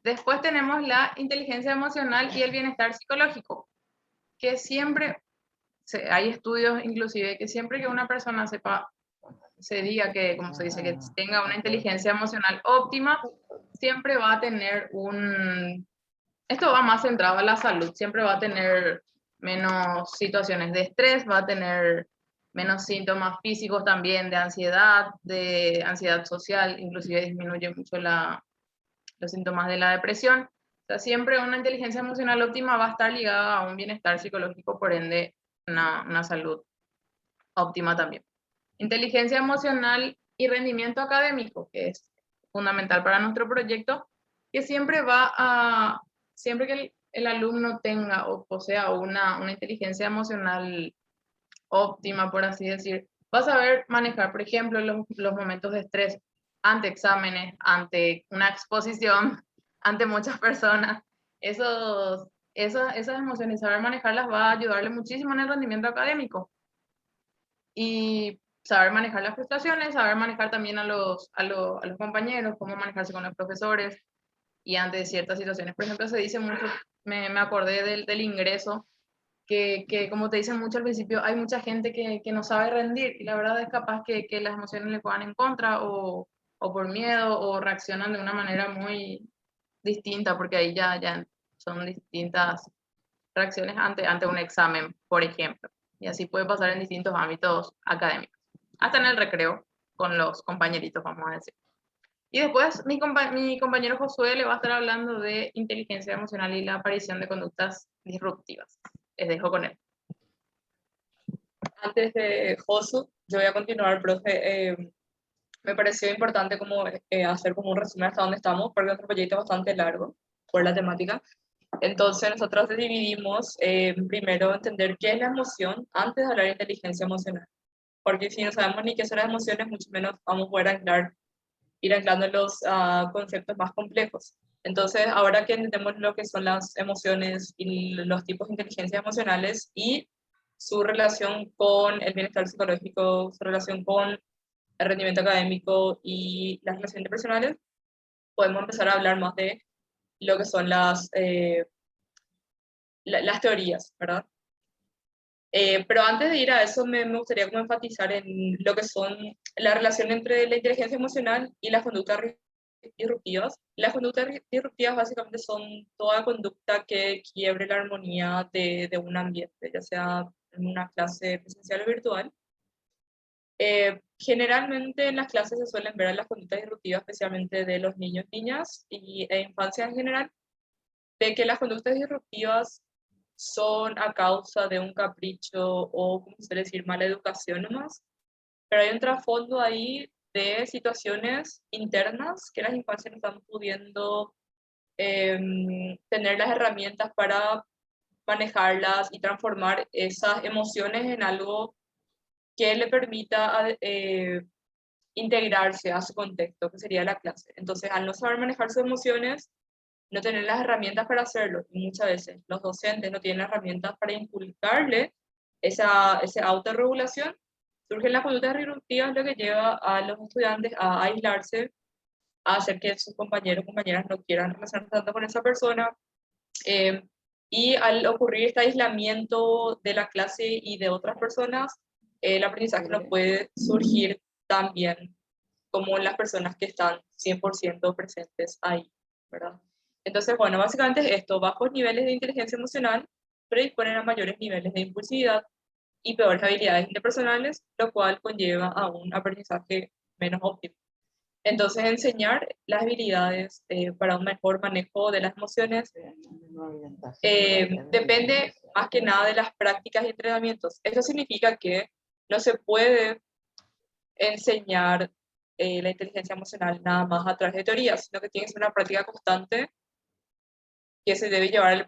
Después tenemos la inteligencia emocional y el bienestar psicológico, que siempre, hay estudios inclusive, que siempre que una persona se diga que, como se dice, que tenga una inteligencia emocional óptima, siempre va a tener esto va más centrado a la salud, siempre va a tener menos situaciones de estrés, va a tener menos síntomas físicos también de ansiedad social, inclusive disminuye mucho los síntomas de la depresión. O sea, siempre una inteligencia emocional óptima va a estar ligada a un bienestar psicológico, por ende, una salud óptima también. Inteligencia emocional y rendimiento académico, que es fundamental para nuestro proyecto, que siempre que el alumno tenga o posea una inteligencia emocional óptima, por así decir, va a saber manejar, por ejemplo, los momentos de estrés ante exámenes, ante una exposición, ante muchas personas. Esas emociones, saber manejarlas va a ayudarle muchísimo en el rendimiento académico. Y saber manejar las frustraciones, saber manejar también a los compañeros, cómo manejarse con los profesores y ante ciertas situaciones. Por ejemplo, se dice mucho, me acordé del ingreso, que como te dicen mucho al principio, hay mucha gente que no sabe rendir y la verdad es capaz que las emociones le juegan en contra o por miedo o reaccionan de una manera muy distinta, porque ahí ya son distintas reacciones ante un examen, por ejemplo. Y así puede pasar en distintos ámbitos académicos. Hasta en el recreo, con los compañeritos, vamos a decir. Y después mi compañero Josué le va a estar hablando de inteligencia emocional y la aparición de conductas disruptivas. Les dejo con él. Antes de Josu, yo voy a continuar, profe. Me pareció importante hacer como un resumen hasta dónde estamos, porque nuestro proyecto es bastante largo por la temática. Entonces nosotros dividimos primero entender qué es la emoción antes de hablar de inteligencia emocional. Porque si no sabemos ni qué son las emociones, mucho menos vamos a poder ir anclando los conceptos más complejos. Entonces, ahora que entendemos lo que son las emociones y los tipos de inteligencia emocionales y su relación con el bienestar psicológico, su relación con el rendimiento académico y las relaciones personales, podemos empezar a hablar más de lo que son las teorías, ¿verdad? Pero antes de ir a eso, me gustaría como enfatizar en lo que son la relación entre la inteligencia emocional y las conductas disruptivas. Las conductas disruptivas básicamente son toda conducta que quiebre la armonía de un ambiente, ya sea en una clase presencial o virtual. Generalmente en las clases se suelen ver las conductas disruptivas, especialmente de los niños, niñas e infancia en general, de que las conductas disruptivas son a causa de un capricho o, como se suele decir, mala educación nomás, pero hay un trasfondo ahí de situaciones internas que las infancias no están pudiendo tener las herramientas para manejarlas y transformar esas emociones en algo que le permita integrarse a su contexto, que sería la clase. Entonces, al no saber manejar sus emociones, no tener las herramientas para hacerlo, y muchas veces los docentes no tienen herramientas para inculcarle esa autorregulación, surgen las conductas disruptivas, lo que lleva a los estudiantes a aislarse, a hacer que sus compañeros o compañeras no quieran relacionarse tanto con esa persona, eh, y al ocurrir este aislamiento de la clase y de otras personas, el aprendizaje no puede surgir tan bien como las personas que están 100% presentes ahí, ¿verdad? Entonces, bueno, básicamente es esto: bajos niveles de inteligencia emocional predisponen a mayores niveles de impulsividad y peores habilidades interpersonales, lo cual conlleva a un aprendizaje menos óptimo. Entonces, enseñar las habilidades para un mejor manejo de las emociones depende más que nada de las prácticas y entrenamientos. Eso significa que no se puede enseñar la inteligencia emocional nada más a través de teorías, sino que tiene que ser una práctica constante que se debe llevar al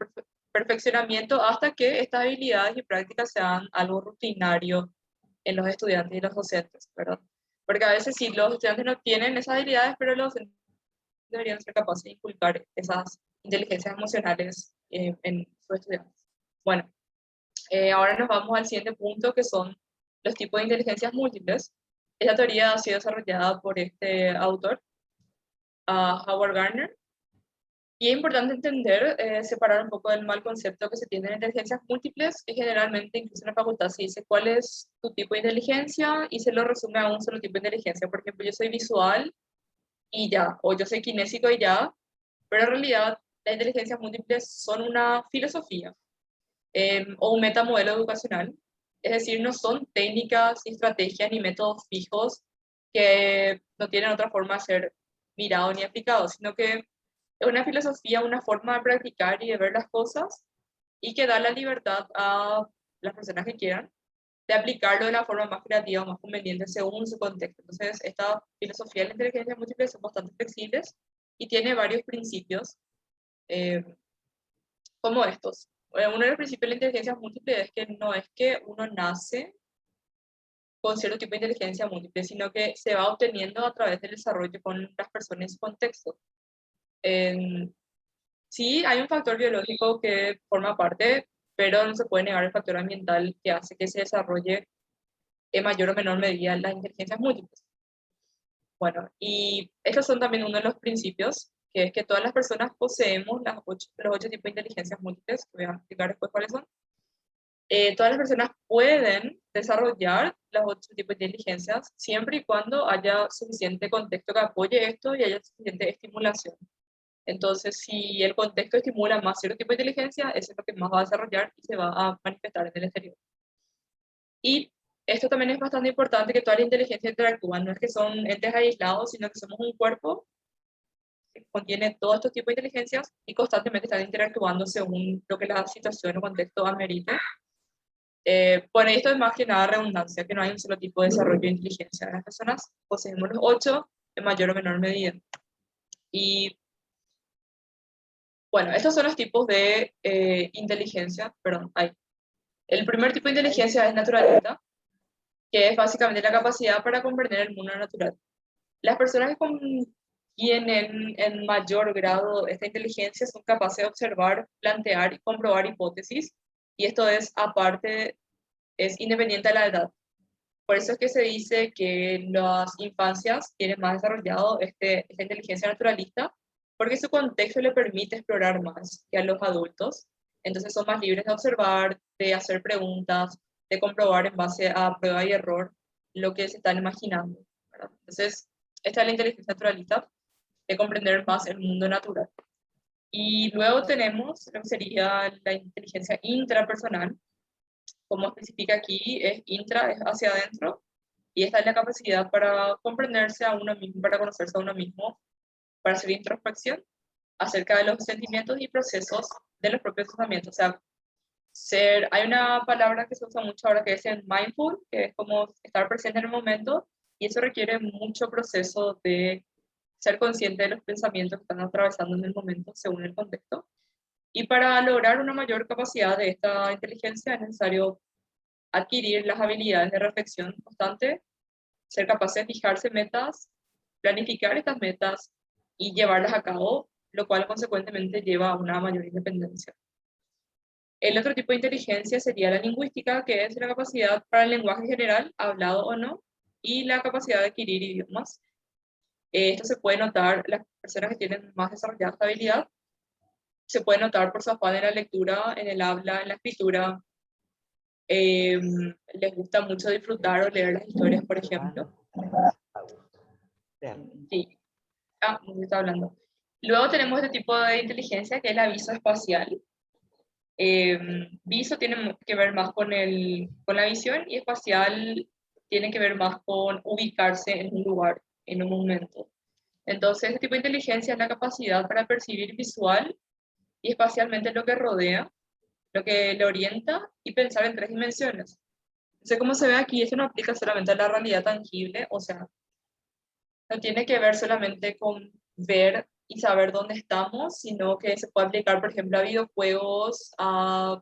perfeccionamiento hasta que estas habilidades y prácticas sean algo rutinario en los estudiantes y los docentes, ¿verdad? Porque a veces sí, los estudiantes no tienen esas habilidades, pero los docentes deberían ser capaces de inculcar esas inteligencias emocionales en sus estudiantes. Bueno, ahora nos vamos al siguiente punto, que son los tipos de inteligencias múltiples. Esta teoría ha sido desarrollada por este autor, Howard Gardner, y es importante entender, separar un poco del mal concepto que se tiene de inteligencias múltiples, que generalmente incluso en la facultad se dice cuál es tu tipo de inteligencia y se lo resume a un solo tipo de inteligencia. Por ejemplo, yo soy visual y ya, o yo soy kinésico y ya, pero en realidad las inteligencias múltiples son una filosofía o un metamodelo educacional. Es decir, no son técnicas, ni estrategias, ni métodos fijos que no tienen otra forma de ser mirados ni aplicados, sino que es una filosofía, una forma de practicar y de ver las cosas, y que da la libertad a las personas que quieran de aplicarlo de la forma más creativa o más conveniente según su contexto. Entonces, esta filosofía de la inteligencia múltiple son bastante flexibles y tiene varios principios eh, como estos. Uno de los principios de la inteligencia múltiple es que no es que uno nace con cierto tipo de inteligencia múltiple, sino que se va obteniendo a través del desarrollo con las personas en su contexto. Sí, hay un factor biológico que forma parte, pero no se puede negar el factor ambiental que hace que se desarrolle en mayor o menor medida las inteligencias múltiples. Bueno, y estos son también uno de los principios, que es que todas las personas poseemos los 8 tipos de inteligencias múltiples, que voy a explicar después cuáles son. Todas las personas pueden desarrollar los 8 tipos de inteligencias siempre y cuando haya suficiente contexto que apoye esto y haya suficiente estimulación. Entonces, si el contexto estimula más cierto tipo de inteligencia, eso es lo que más va a desarrollar y se va a manifestar en el exterior. Y esto también es bastante importante, que toda la inteligencia interactúa, no es que son entes aislados, sino que somos un cuerpo que contiene todos estos tipos de inteligencias y constantemente están interactuando según lo que la situación o contexto amerite. Por esto es más que nada redundancia, que no hay un solo tipo de desarrollo de inteligencia. Las personas poseemos los 8 en mayor o menor medida. Y bueno, estos son los tipos de inteligencia, perdón, hay. El primer tipo de inteligencia es naturalista, que es básicamente la capacidad para comprender el mundo natural. Las personas que tienen en mayor grado esta inteligencia son capaces de observar, plantear y comprobar hipótesis, y esto es aparte, es independiente de la edad. Por eso es que se dice que las infancias tienen más desarrollado esta inteligencia naturalista, porque su contexto le permite explorar más que a los adultos. Entonces son más libres de observar, de hacer preguntas, de comprobar en base a prueba y error lo que se están imaginando, ¿verdad? Entonces, esta es la inteligencia naturalista, de comprender más el mundo natural. Y luego tenemos lo que sería la inteligencia intrapersonal. Como especifica aquí, es intra, es hacia adentro, y esta es la capacidad para comprenderse a uno mismo, para conocerse a uno mismo, para hacer introspección acerca de los sentimientos y procesos de los propios pensamientos. O sea, hay una palabra que se usa mucho ahora que es el mindful, que es como estar presente en el momento, y eso requiere mucho proceso de ser consciente de los pensamientos que están atravesando en el momento según el contexto. Y para lograr una mayor capacidad de esta inteligencia es necesario adquirir las habilidades de reflexión constante, ser capaces de fijarse metas, planificar estas metas y llevarlas a cabo, lo cual consecuentemente lleva a una mayor independencia. El otro tipo de inteligencia sería la lingüística, que es la capacidad para el lenguaje general, hablado o no, y la capacidad de adquirir idiomas. Esto se puede notar, las personas que tienen más desarrollada esta habilidad, se puede notar por su afán en la lectura, en el habla, en la escritura. Les gusta mucho disfrutar o leer las historias, por ejemplo. Sí. No está hablando. Luego tenemos este tipo de inteligencia que es la visoespacial. Viso tiene que ver más con la visión, y espacial tiene que ver más con ubicarse en un lugar, en un momento. Entonces, este tipo de inteligencia es la capacidad para percibir visual y espacialmente lo que rodea, lo que le orienta, y pensar en 3 dimensiones. Entonces, como se ve aquí, eso no aplica solamente a la realidad tangible, o sea, no tiene que ver solamente con ver y saber dónde estamos, sino que se puede aplicar, por ejemplo, a videojuegos, a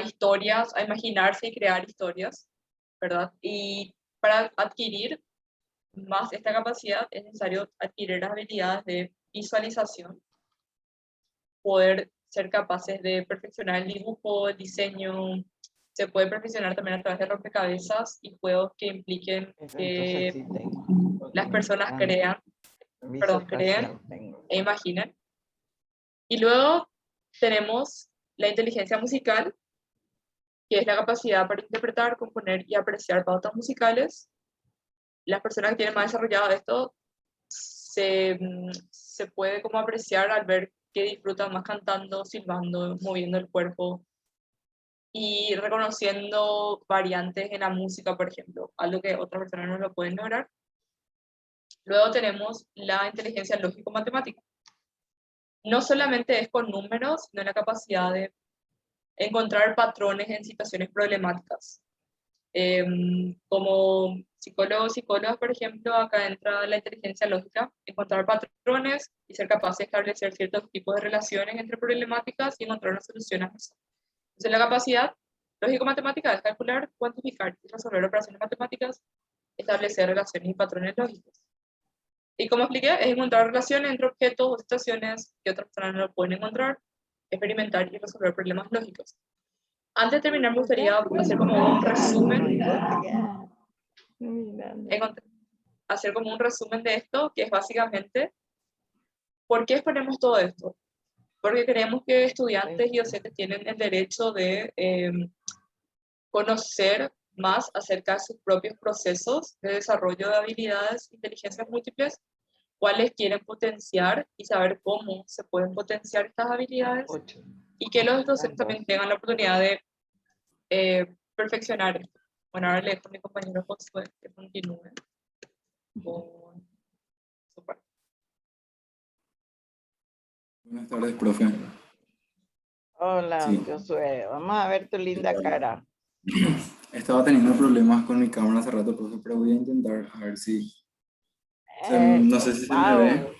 historias, a imaginarse y crear historias, ¿verdad? Y para adquirir más esta capacidad es necesario adquirir las habilidades de visualización, poder ser capaces de perfeccionar el dibujo, el diseño. Se puede perfeccionar también a través de rompecabezas y juegos que impliquen que Entonces sí tengo. las personas creen Visoespacial tengo. e imaginen. Y luego tenemos la inteligencia musical, que es la capacidad para interpretar, componer y apreciar pautas musicales. Las personas que tienen más desarrollado esto se puede como apreciar al ver que disfrutan más cantando, silbando, moviendo el cuerpo y reconociendo variantes en la música, por ejemplo, algo que otras personas no lo pueden lograr. Luego tenemos la inteligencia lógico-matemática. No solamente es con números, sino la capacidad de encontrar patrones en situaciones problemáticas. Como psicólogos, psicólogas, por ejemplo, acá entra la inteligencia lógica, encontrar patrones y ser capaz de establecer ciertos tipos de relaciones entre problemáticas y encontrar una solución a eso. Entonces, la capacidad lógico-matemática es calcular, cuantificar y resolver operaciones matemáticas, establecer relaciones y patrones lógicos. Y como expliqué, es encontrar relaciones entre objetos o situaciones que otras personas no lo pueden encontrar, experimentar y resolver problemas lógicos. Antes de terminar, me gustaría hacer como un resumen. Hacer como un resumen de esto, que es básicamente, ¿por qué exponemos todo esto? Porque creemos que estudiantes y docentes tienen el derecho de conocer más acerca de sus propios procesos de desarrollo de habilidades, inteligencias múltiples, cuáles quieren potenciar y saber cómo se pueden potenciar estas habilidades, y que los docentes también tengan la oportunidad de perfeccionar esto. Bueno, ahora le dejo a mi compañero Josué que continúe con su parte. Buenas tardes, profe. Hola, Sí. Josué. Vamos a ver tu linda cara. Estaba teniendo problemas con mi cámara hace rato, profe, pero voy a intentar a ver si... no sé si se me ve.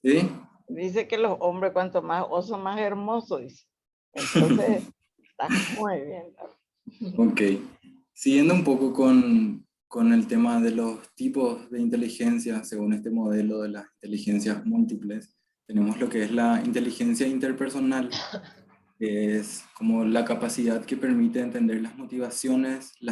¿Sí? Dice que los hombres, cuanto más oso, más hermoso, dice. Entonces, está muy bien. Ok. Siguiendo un poco con el tema de los tipos de inteligencia, según este modelo de las inteligencias múltiples, tenemos lo que es la inteligencia interpersonal, que es como la capacidad que permite entender las motivaciones y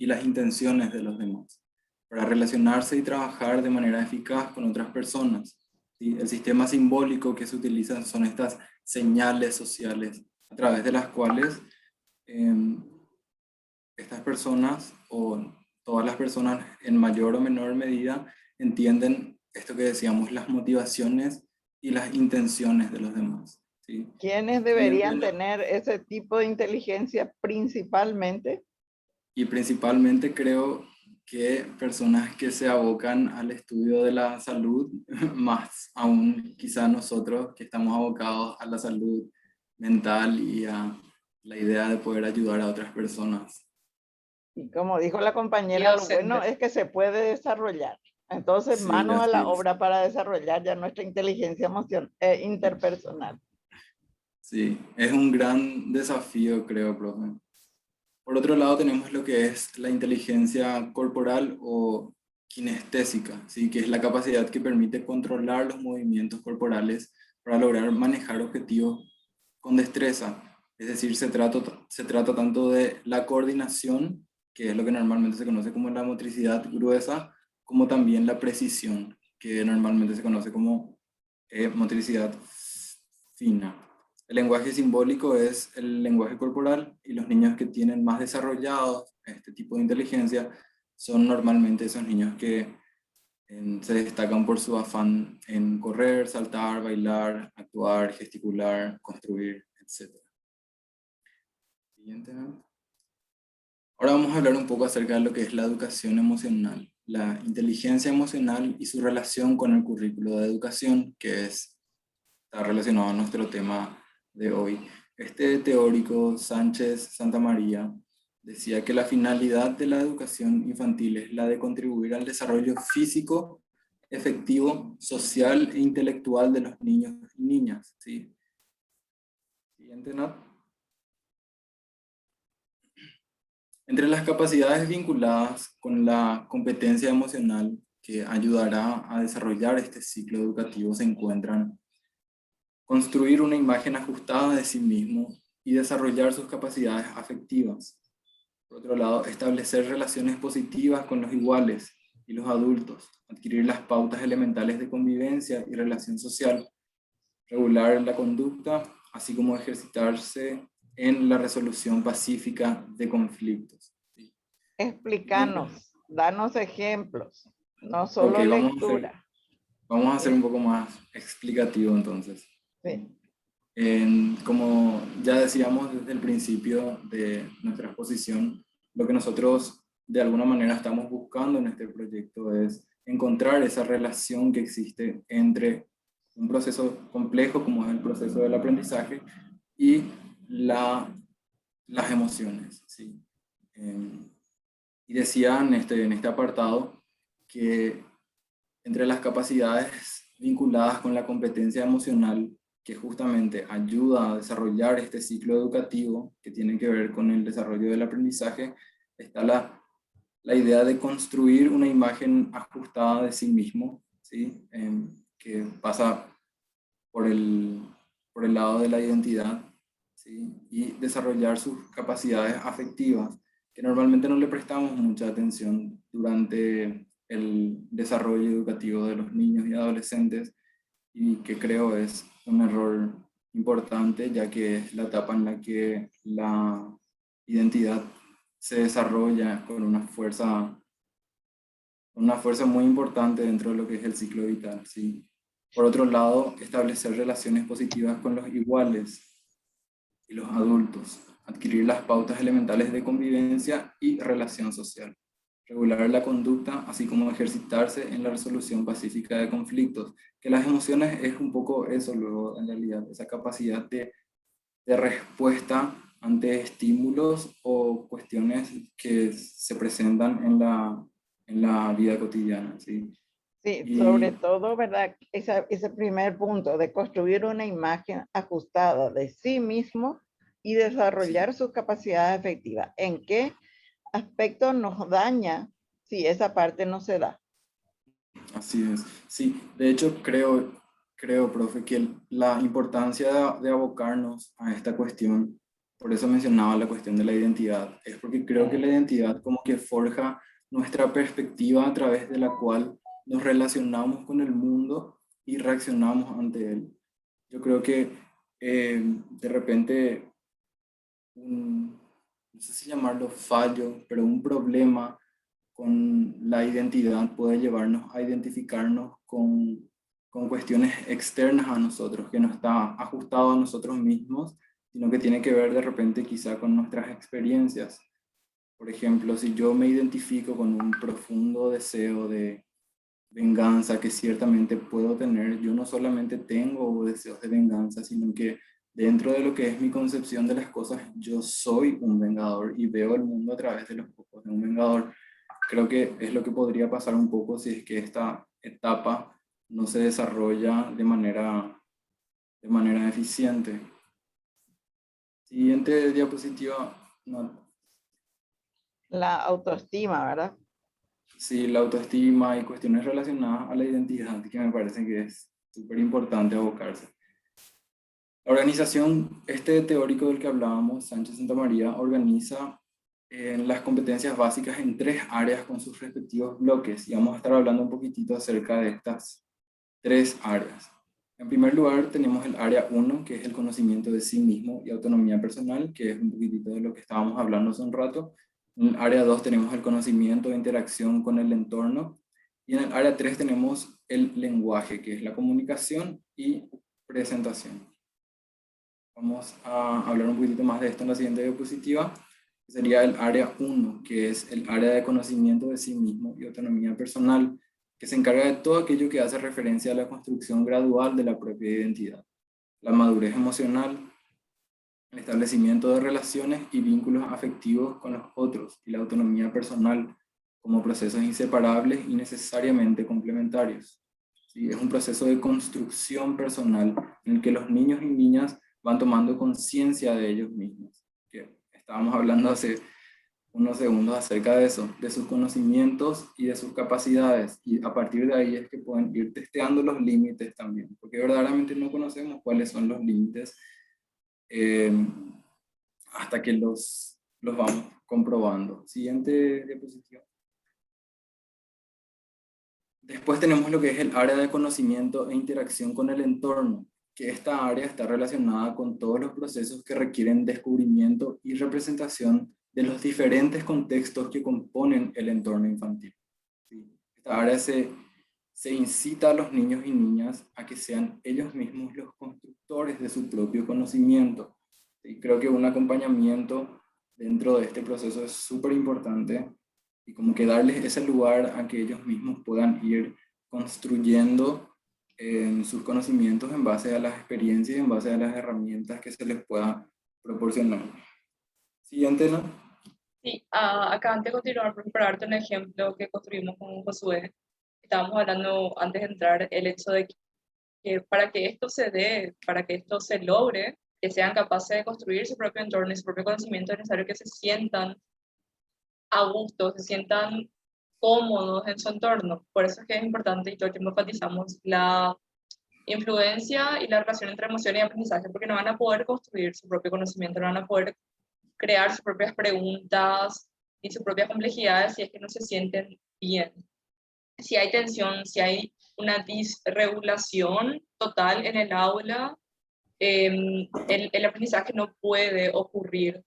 las intenciones de los demás, para relacionarse y trabajar de manera eficaz con otras personas, ¿sí? El sistema simbólico que se utiliza son estas señales sociales a través de las cuales estas personas o todas las personas en mayor o menor medida entienden esto que decíamos, las motivaciones y las intenciones de los demás, ¿sí? ¿Quiénes deberían tener ese tipo de inteligencia principalmente? Y principalmente creo que personas que se abocan al estudio de la salud, más aún quizá nosotros que estamos abocados a la salud mental y a la idea de poder ayudar a otras personas. Y como dijo la compañera, lo bueno Docentes. es que se puede desarrollar. Entonces, Sí, manos a así la es. obra para desarrollar ya nuestra inteligencia interpersonal. Sí, es un gran desafío, creo, profe. Por otro lado, tenemos lo que es la inteligencia corporal o kinestésica, ¿sí? Que es la capacidad que permite controlar los movimientos corporales para lograr manejar objetivos con destreza. Es decir, se trata tanto de la coordinación, que es lo que normalmente se conoce como la motricidad gruesa, como también la precisión, que normalmente se conoce como motricidad fina. El lenguaje simbólico es el lenguaje corporal y los niños que tienen más desarrollado este tipo de inteligencia son normalmente esos niños que se destacan por su afán en correr, saltar, bailar, actuar, gesticular, construir, etc. Siguiente. Ahora vamos a hablar un poco acerca de lo que es la educación emocional, la inteligencia emocional y su relación con el currículo de educación, que está relacionado a nuestro tema de hoy. Este teórico, Sánchez Santamaría, decía que la finalidad de la educación infantil es la de contribuir al desarrollo físico, efectivo, social e intelectual de los niños y niñas. ¿Sí? Siguiente, Nat. Entre las capacidades vinculadas con la competencia emocional que ayudará a desarrollar este ciclo educativo se encuentran construir una imagen ajustada de sí mismo y desarrollar sus capacidades afectivas. Por otro lado, establecer relaciones positivas con los iguales y los adultos, adquirir las pautas elementales de convivencia y relación social, regular la conducta, así como ejercitarse en la resolución pacífica de conflictos. Explícanos, danos ejemplos, no solo Ok, lectura. vamos a hacer Sí. un poco más explicativo entonces. Sí. Como ya decíamos desde el principio de nuestra exposición, lo que nosotros de alguna manera estamos buscando en este proyecto es encontrar esa relación que existe entre un proceso complejo como es el proceso del aprendizaje y las emociones, ¿sí? Y decía en este apartado que entre las capacidades vinculadas con la competencia emocional que justamente ayuda a desarrollar este ciclo educativo que tiene que ver con el desarrollo del aprendizaje, está la idea de construir una imagen ajustada de sí mismo, ¿sí? Que pasa por el lado de la identidad, ¿sí? Y desarrollar sus capacidades afectivas, que normalmente no le prestamos mucha atención durante el desarrollo educativo de los niños y adolescentes, y que creo es un error importante, ya que es la etapa en la que la identidad se desarrolla con una fuerza muy importante dentro de lo que es el ciclo vital, ¿sí? Por otro lado, establecer relaciones positivas con los iguales y los adultos, adquirir las pautas elementales de convivencia y relación social, regular la conducta, así como ejercitarse en la resolución pacífica de conflictos, que las emociones es un poco eso luego en realidad, esa capacidad de respuesta ante estímulos o cuestiones que se presentan en la vida cotidiana, ¿sí? Sí, Y sobre todo, ¿verdad? Ese primer punto de construir una imagen ajustada de sí mismo y desarrollar sus capacidades efectivas. ¿En qué aspecto nos daña si esa parte no se da? así es. Sí, de hecho creo, profe, que la importancia de abocarnos a esta cuestión, por eso mencionaba la cuestión de la identidad, es porque creo que la identidad como que forja nuestra perspectiva a través de la cual nos relacionamos con el mundo y reaccionamos ante él. Yo creo que de repente, no sé si llamarlo fallo, pero un problema con la identidad puede llevarnos a identificarnos con cuestiones externas a nosotros, que no está ajustado a nosotros mismos, sino que tiene que ver de repente quizá con nuestras experiencias. Por ejemplo, si yo me identifico con un profundo deseo de venganza que ciertamente puedo tener, yo no solamente tengo deseos de venganza, sino que dentro de lo que es mi concepción de las cosas, yo soy un vengador y veo el mundo a través de los ojos de un vengador. Creo que es lo que podría pasar un poco si es que esta etapa no se desarrolla de manera eficiente. Siguiente diapositiva. No. La autoestima, ¿verdad? Sí, la autoestima y cuestiones relacionadas a la identidad, que me parece que es súper importante abocarse. La organización, este teórico del que hablábamos, Sánchez Santamaría, organiza las competencias básicas en 3 áreas con sus respectivos bloques, y vamos a estar hablando un poquitito acerca de estas 3 áreas. En primer lugar tenemos el área 1, que es el conocimiento de sí mismo y autonomía personal, que es un poquitito de lo que estábamos hablando hace un rato. En el área 2 tenemos el conocimiento de interacción con el entorno, y en el área 3 tenemos el lenguaje, que es la comunicación y presentación. Vamos a hablar un poquitito más de esto en la siguiente diapositiva. Sería el área 1, que es el área de conocimiento de sí mismo y autonomía personal, que se encarga de todo aquello que hace referencia a la construcción gradual de la propia identidad, la madurez emocional, el establecimiento de relaciones y vínculos afectivos con los otros, y la autonomía personal como procesos inseparables y necesariamente complementarios. ¿Sí? Es un proceso de construcción personal en el que los niños y niñas van tomando conciencia de ellos mismos, que estábamos hablando hace unos segundos acerca de eso, de sus conocimientos y de sus capacidades, y a partir de ahí es que pueden ir testeando los límites también, porque verdaderamente no conocemos cuáles son los límites hasta que los vamos comprobando. Siguiente diapositiva. Después tenemos lo que es el área de conocimiento e interacción con el entorno, que esta área está relacionada con todos los procesos que requieren descubrimiento y representación de los diferentes contextos que componen el entorno infantil. Esta área se incita a los niños y niñas a que sean ellos mismos los constructores de su propio conocimiento. Y creo que un acompañamiento dentro de este proceso es súper importante, y como que darles ese lugar a que ellos mismos puedan ir construyendo sus conocimientos en base a las experiencias y en base a las herramientas que se les pueda proporcionar. Siguiente, ¿no? Sí, acá antes de continuar, para darte un ejemplo que construimos con Josué, estábamos hablando antes de entrar el hecho de que para que esto se dé, para que esto se logre, que sean capaces de construir su propio entorno y su propio conocimiento, es necesario que se sientan a gusto, se sientan cómodos en su entorno. Por eso es que es importante, y todo el tiempo enfatizamos la influencia y la relación entre emoción y aprendizaje, porque no van a poder construir su propio conocimiento, no van a poder crear sus propias preguntas y sus propias complejidades si es que no se sienten bien. Si hay tensión, si hay una disregulación total en el aula, el aprendizaje no puede ocurrir,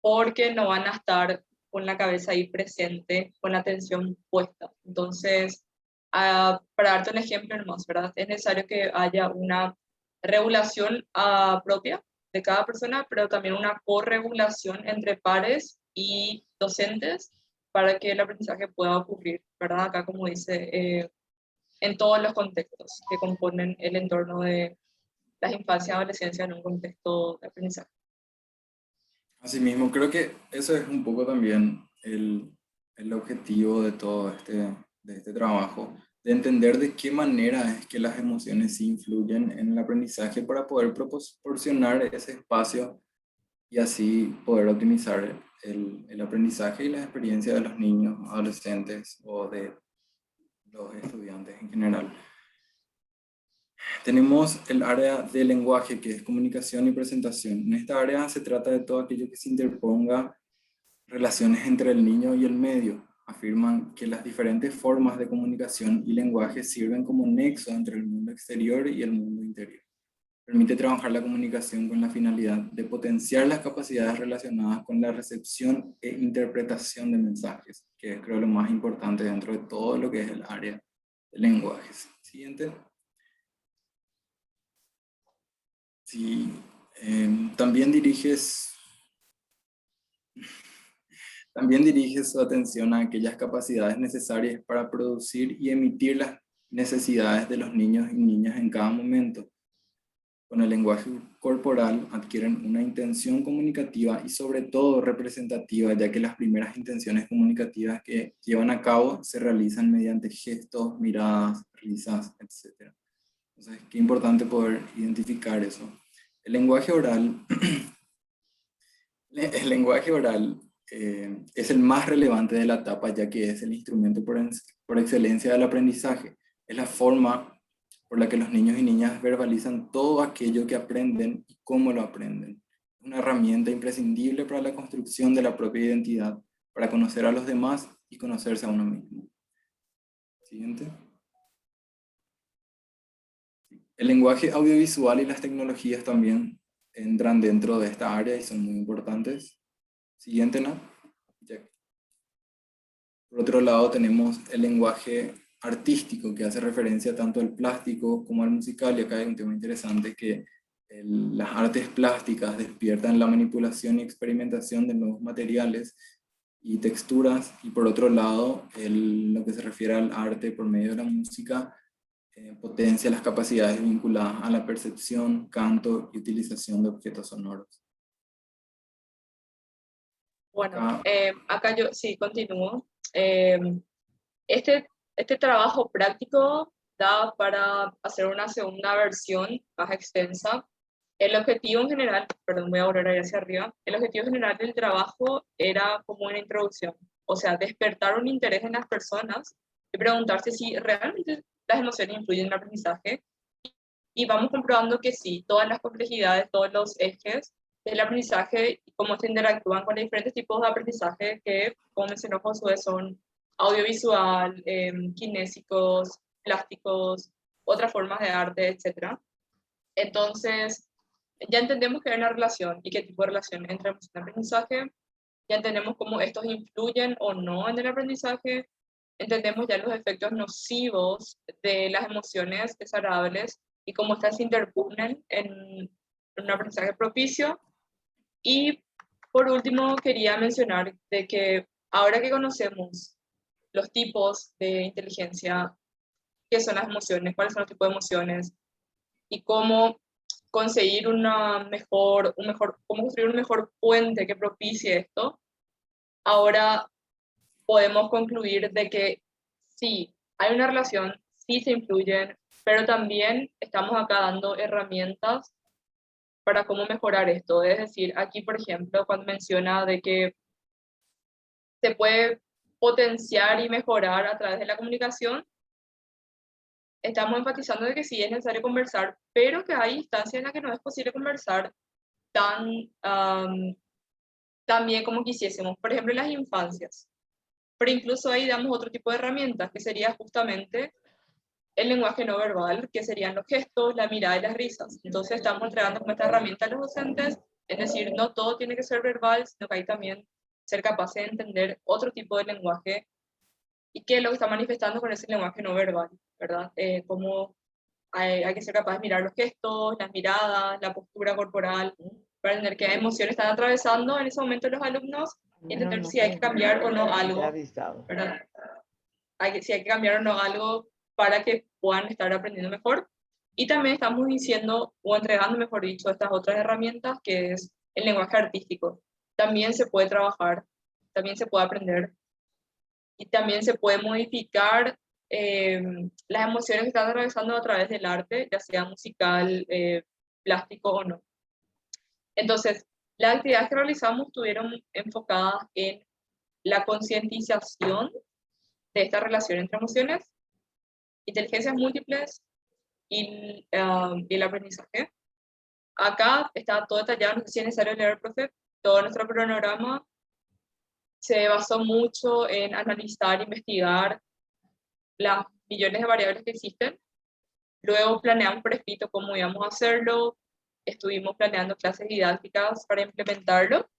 porque no van a estar con la cabeza ahí presente, con la atención puesta. Entonces, para darte un ejemplo nomás, ¿verdad? Es necesario que haya una regulación propia de cada persona, pero también una corregulación entre pares y docentes para que el aprendizaje pueda ocurrir, ¿verdad? Acá, como dice, en todos los contextos que componen el entorno de las infancias y adolescencia en un contexto de aprendizaje. Asimismo, creo que eso es un poco también el objetivo de todo este trabajo, de entender de qué manera es que las emociones influyen en el aprendizaje para poder proporcionar ese espacio y así poder optimizar el aprendizaje y la experiencia de los niños, adolescentes o de los estudiantes en general. Tenemos el área de lenguaje, que es comunicación y presentación. En esta área se trata de todo aquello que se interponga relaciones entre el niño y el medio, afirman que las diferentes formas de comunicación y lenguaje sirven como nexo entre el mundo exterior y el mundo interior. Permite trabajar la comunicación con la finalidad de potenciar las capacidades relacionadas con la recepción e interpretación de mensajes, que es creo lo más importante dentro de todo lo que es el área de lenguajes. Siguiente. Sí, también diriges su atención a aquellas capacidades necesarias para producir y emitir las necesidades de los niños y niñas en cada momento. Con el lenguaje corporal adquieren una intención comunicativa y sobre todo representativa, ya que las primeras intenciones comunicativas que llevan a cabo se realizan mediante gestos, miradas, risas, etc. Entonces, qué importante poder identificar eso. El lenguaje oral, es el más relevante de la etapa, ya que es el instrumento por excelencia del aprendizaje. Es la forma por la que los niños y niñas verbalizan todo aquello que aprenden y cómo lo aprenden. Es una herramienta imprescindible para la construcción de la propia identidad, para conocer a los demás y conocerse a uno mismo. Siguiente. El lenguaje audiovisual y las tecnologías también entran dentro de esta área y son muy importantes. Siguiente, ¿no? Por otro lado tenemos el lenguaje artístico, que hace referencia tanto al plástico como al musical, y acá hay un tema interesante que las artes plásticas despiertan la manipulación y experimentación de nuevos materiales y texturas, y por otro lado lo que se refiere al arte por medio de la música potencia las capacidades vinculadas a la percepción, canto y utilización de objetos sonoros. Bueno, acá yo sí continúo. Este trabajo práctico da para hacer una segunda versión más extensa. El objetivo en general, perdón, voy a volver ahí hacia arriba, el objetivo general del trabajo era como una introducción, o sea, despertar un interés en las personas y preguntarse si realmente las emociones influyen en el aprendizaje, y vamos comprobando que sí, todas las complejidades, todos los ejes del aprendizaje y cómo se interactúan con los diferentes tipos de aprendizaje que, como mencionó Josué, son audiovisual, kinésicos, plásticos, otras formas de arte, etc. Entonces, ya entendemos que hay una relación y qué tipo de relación entre emoción y aprendizaje, ya entendemos cómo estos influyen o no en el aprendizaje, entendemos ya los efectos nocivos de las emociones desagradables y cómo estas se interponen en un aprendizaje propicio. Y por último, quería mencionar de que ahora que conocemos los tipos de inteligencia, qué son las emociones, cuáles son los tipos de emociones y cómo conseguir cómo construir un mejor puente que propicie esto, ahora podemos concluir de que sí, hay una relación, sí se influyen, pero también estamos acá dando herramientas para cómo mejorar esto. Es decir, aquí, por ejemplo, cuando menciona de que se puede potenciar y mejorar a través de la comunicación, estamos enfatizando de que sí es necesario conversar, pero que hay instancias en las que no es posible conversar tan bien como quisiésemos. Por ejemplo, en las infancias. Pero incluso ahí damos otro tipo de herramientas, que sería justamente el lenguaje no verbal, que serían los gestos, la mirada y las risas. Entonces estamos entregando como esta herramienta a los docentes, es decir, no todo tiene que ser verbal, sino que hay también ser capaces de entender otro tipo de lenguaje y qué es lo que está manifestando con ese lenguaje no verbal, ¿verdad? Cómo hay que ser capaz de mirar los gestos, las miradas, la postura corporal, para entender qué emociones están atravesando en ese momento los alumnos y entender si hay que cambiar o no algo, ¿verdad? Si hay que cambiar o no algo para que puedan estar aprendiendo mejor. Y también estamos diciendo, o entregando, mejor dicho, estas otras herramientas, que es el lenguaje artístico. También se puede trabajar, también se puede aprender, y también se puede modificar las emociones que están atravesando a través del arte, ya sea musical, plástico o no. Entonces, las actividades que realizamos estuvieron enfocadas en la concientización de esta relación entre emociones, inteligencias múltiples y el aprendizaje. Acá está todo detallado, no sé si es necesario leer, profe, todo nuestro cronograma. se basó mucho en analizar, investigar las millones de variables que existen. Luego planeamos por escrito cómo íbamos a hacerlo, estuvimos planeando clases didácticas para implementarlo,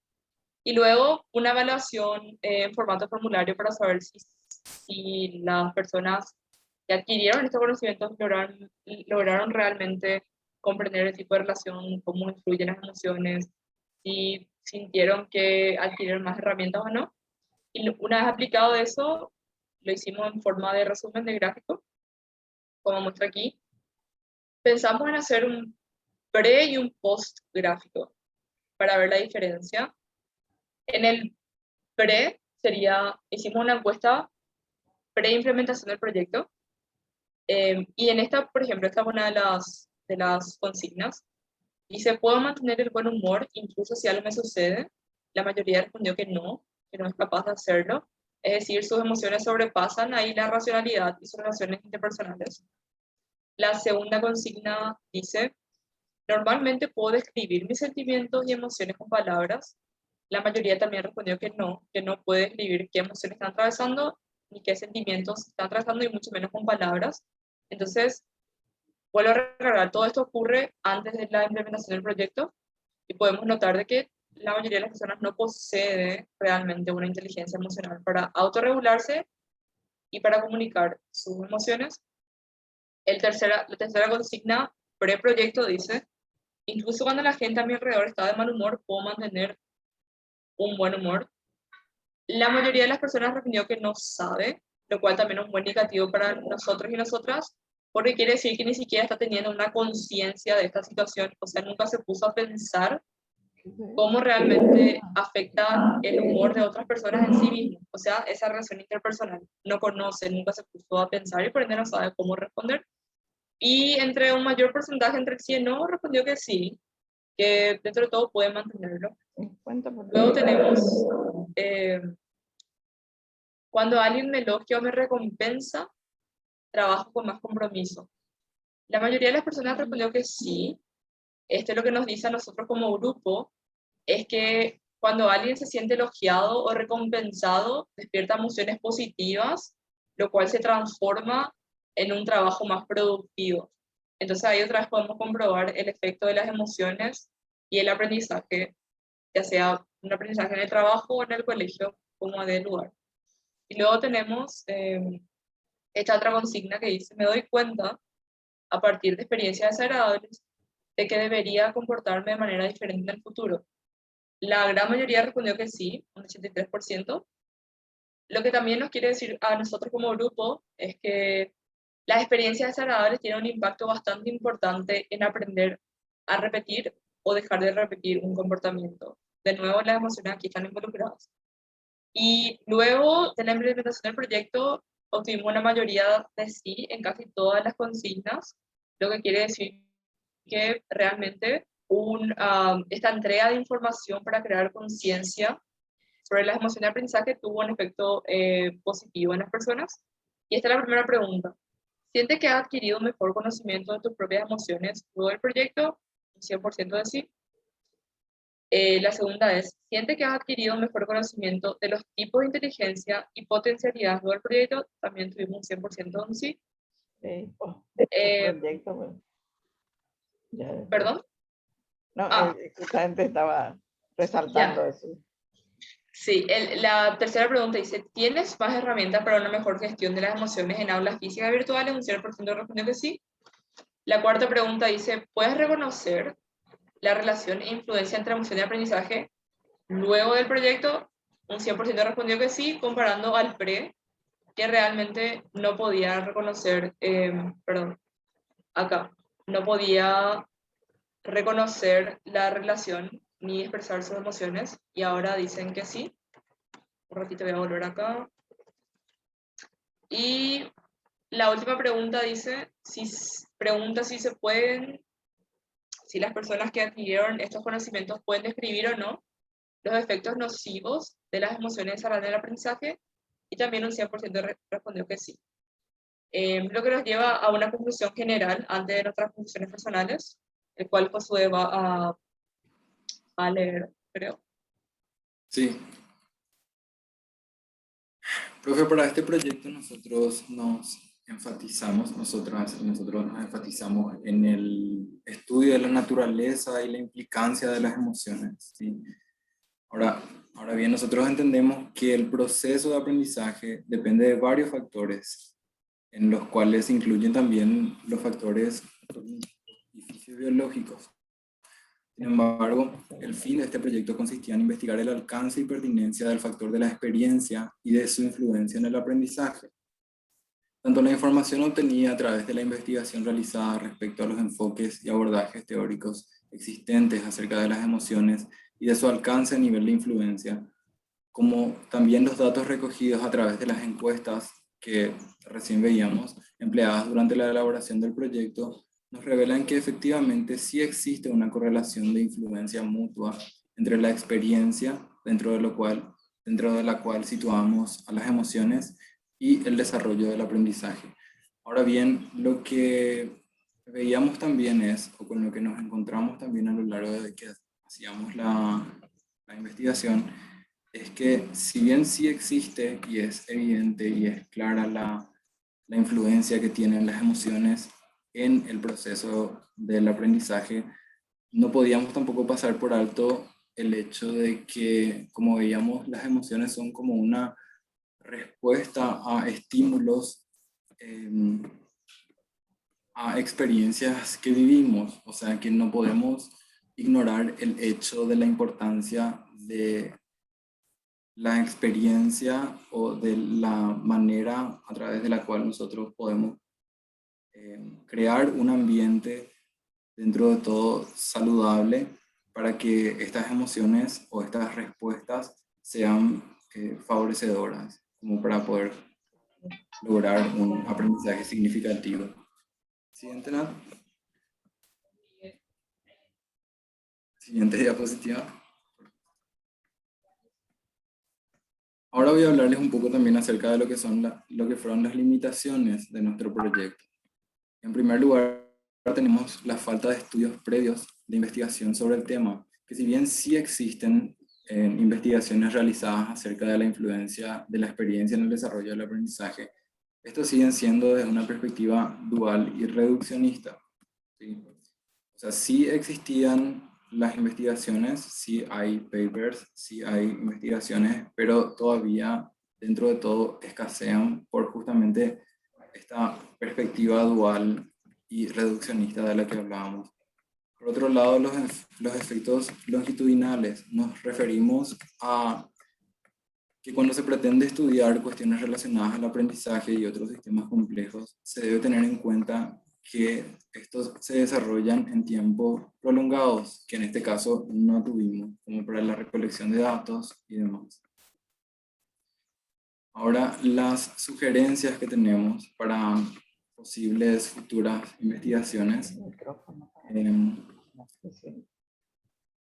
y luego una evaluación en formato formulario para saber si las personas que adquirieron estos conocimientos lograron realmente comprender el tipo de relación, cómo influyen las emociones, si sintieron que adquirieron más herramientas o no. Y una vez aplicado eso, lo hicimos en forma de resumen de gráfico, como muestra aquí. Pensamos en hacer un pre y un post gráfico para ver la diferencia. En el pre hicimos una encuesta pre-implementación del proyecto, y en esta, por ejemplo, esta es una de las consignas. Dice, ¿puedo mantener el buen humor incluso si algo me sucede? La mayoría respondió que no es capaz de hacerlo. Es decir, sus emociones sobrepasan ahí la racionalidad y sus relaciones interpersonales. La segunda consigna dice, normalmente puedo describir mis sentimientos y emociones con palabras. La mayoría también respondió que no puede describir qué emociones están atravesando ni qué sentimientos están atravesando, y mucho menos con palabras. Entonces, vuelvo a recargar, todo esto ocurre antes de la implementación del proyecto, y podemos notar de que la mayoría de las personas no posee realmente una inteligencia emocional para autorregularse y para comunicar sus emociones. La tercera consigna preproyecto dice, incluso cuando la gente a mi alrededor está de mal humor, puedo mantener un buen humor. La mayoría de las personas respondió que no sabe, lo cual también es un buen indicativo para nosotros y nosotras, porque quiere decir que ni siquiera está teniendo una conciencia de esta situación, o sea, nunca se puso a pensar cómo realmente afecta el humor de otras personas en sí mismo, o sea, esa relación interpersonal. No conoce, nunca se puso a pensar y por ende no sabe cómo responder. Y entre un mayor porcentaje, entre el sí y no, respondió que sí, que dentro de todo puede mantenerlo. 50%. Luego tenemos, cuando alguien me elogia o me recompensa, trabajo con más compromiso. La mayoría de las personas respondió que sí. Esto es lo que nos dice a nosotros como grupo, es que cuando alguien se siente elogiado o recompensado, despierta emociones positivas, lo cual se transforma en un trabajo más productivo. Entonces ahí otra vez podemos comprobar el efecto de las emociones y el aprendizaje, ya sea un aprendizaje en el trabajo o en el colegio, como de lugar. Y luego tenemos esta otra consigna que dice, me doy cuenta, a partir de experiencias desagradables, de que debería comportarme de manera diferente en el futuro. La gran mayoría respondió que sí, un 83%. Lo que también nos quiere decir a nosotros como grupo es que las experiencias desagradables tienen un impacto bastante importante en aprender a repetir o dejar de repetir un comportamiento. De nuevo, las emociones aquí están involucradas. Y luego de la implementación del proyecto, obtuvimos una mayoría de sí en casi todas las consignas, lo que quiere decir que realmente esta entrega de información para crear conciencia sobre las emociones de aprendizaje tuvo un efecto positivo en las personas. Y esta es la primera pregunta. ¿Sientes que has adquirido mejor conocimiento de tus propias emociones luego del proyecto? Un 100% de sí. La segunda es, ¿siente que has adquirido mejor conocimiento de los tipos de inteligencia y potencialidades del proyecto? También tuvimos un 100% de sí. Sí, proyecto, bueno. ¿Perdón? No, justamente estaba resaltando eso. Sí, la tercera pregunta dice, ¿tienes más herramientas para una mejor gestión de las emociones en aulas físicas virtuales? Un 0% respondió que sí. La cuarta pregunta dice, ¿puedes reconocer la relación e influencia entre emoción y aprendizaje luego del proyecto? Un 100% respondió que sí, comparando al pre, que realmente no podía reconocer, no podía reconocer la relación ni expresar sus emociones, y ahora dicen que sí. Un ratito voy a volver acá. Y la última pregunta dice, pregunta si se pueden, si las personas que adquirieron estos conocimientos pueden describir o no los efectos nocivos de las emociones desagradables del aprendizaje, y también un 100% respondió que sí. Lo que nos lleva a una conclusión general antes de nuestras conclusiones personales, el cual Josué va a leer, creo. Sí. Profe, para este proyecto nosotros nos enfatizamos, nosotras y nosotros nos enfatizamos en el estudio de la naturaleza y la implicancia de las emociones, ¿sí? Ahora bien, nosotros entendemos que el proceso de aprendizaje depende de varios factores, en los cuales se incluyen también los factores y fisiológicos. Sin embargo, el fin de este proyecto consistía en investigar el alcance y pertinencia del factor de la experiencia y de su influencia en el aprendizaje. Tanto la información obtenida a través de la investigación realizada respecto a los enfoques y abordajes teóricos existentes acerca de las emociones y de su alcance a nivel de influencia, como también los datos recogidos a través de las encuestas que recién veíamos, empleadas durante la elaboración del proyecto, nos revelan que efectivamente sí existe una correlación de influencia mutua entre la experiencia, dentro de la cual situamos a las emociones, y el desarrollo del aprendizaje. Ahora bien, lo que veíamos también es, o con lo que nos encontramos también a lo largo de que hacíamos la investigación, es que si bien sí existe y es evidente y es clara la influencia que tienen las emociones en el proceso del aprendizaje, no podíamos tampoco pasar por alto el hecho de que, como veíamos, las emociones son como una respuesta a estímulos, a experiencias que vivimos. O sea, que no podemos ignorar el hecho de la importancia de la experiencia o de la manera a través de la cual nosotros podemos crear un ambiente dentro de todo saludable para que estas emociones o estas respuestas sean favorecedoras, como para poder lograr un aprendizaje significativo. Siguiente, Nat. Siguiente diapositiva. Ahora voy a hablarles un poco también acerca de lo que fueron las limitaciones de nuestro proyecto. En primer lugar, tenemos la falta de estudios previos de investigación sobre el tema, que si bien sí existen investigaciones realizadas acerca de la influencia de la experiencia en el desarrollo del aprendizaje, estos siguen siendo desde una perspectiva dual y reduccionista, ¿sí? O sea, sí existían las investigaciones, sí hay papers, sí hay investigaciones, pero todavía dentro de todo escasean por justamente esta perspectiva dual y reduccionista de la que hablábamos. Por otro lado, los efectos longitudinales. Nos referimos a que cuando se pretende estudiar cuestiones relacionadas al aprendizaje y otros sistemas complejos, se debe tener en cuenta que estos se desarrollan en tiempos prolongados, que en este caso no tuvimos, como para la recolección de datos y demás. Ahora, las sugerencias que tenemos para posibles futuras investigaciones,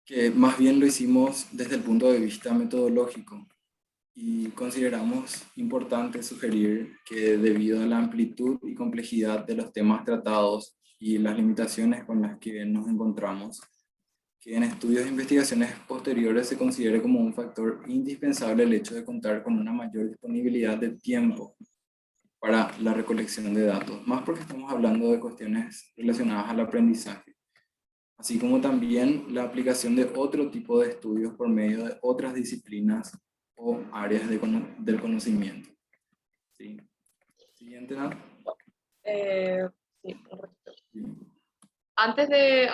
que más bien lo hicimos desde el punto de vista metodológico, y consideramos importante sugerir que debido a la amplitud y complejidad de los temas tratados y las limitaciones con las que nos encontramos, que en estudios e investigaciones posteriores se considere como un factor indispensable el hecho de contar con una mayor disponibilidad de tiempo para la recolección de datos, más porque estamos hablando de cuestiones relacionadas al aprendizaje, así como también la aplicación de otro tipo de estudios por medio de otras disciplinas o áreas del conocimiento. ¿Sí? Siguiente, Nat. Sí, un ratito. Antes de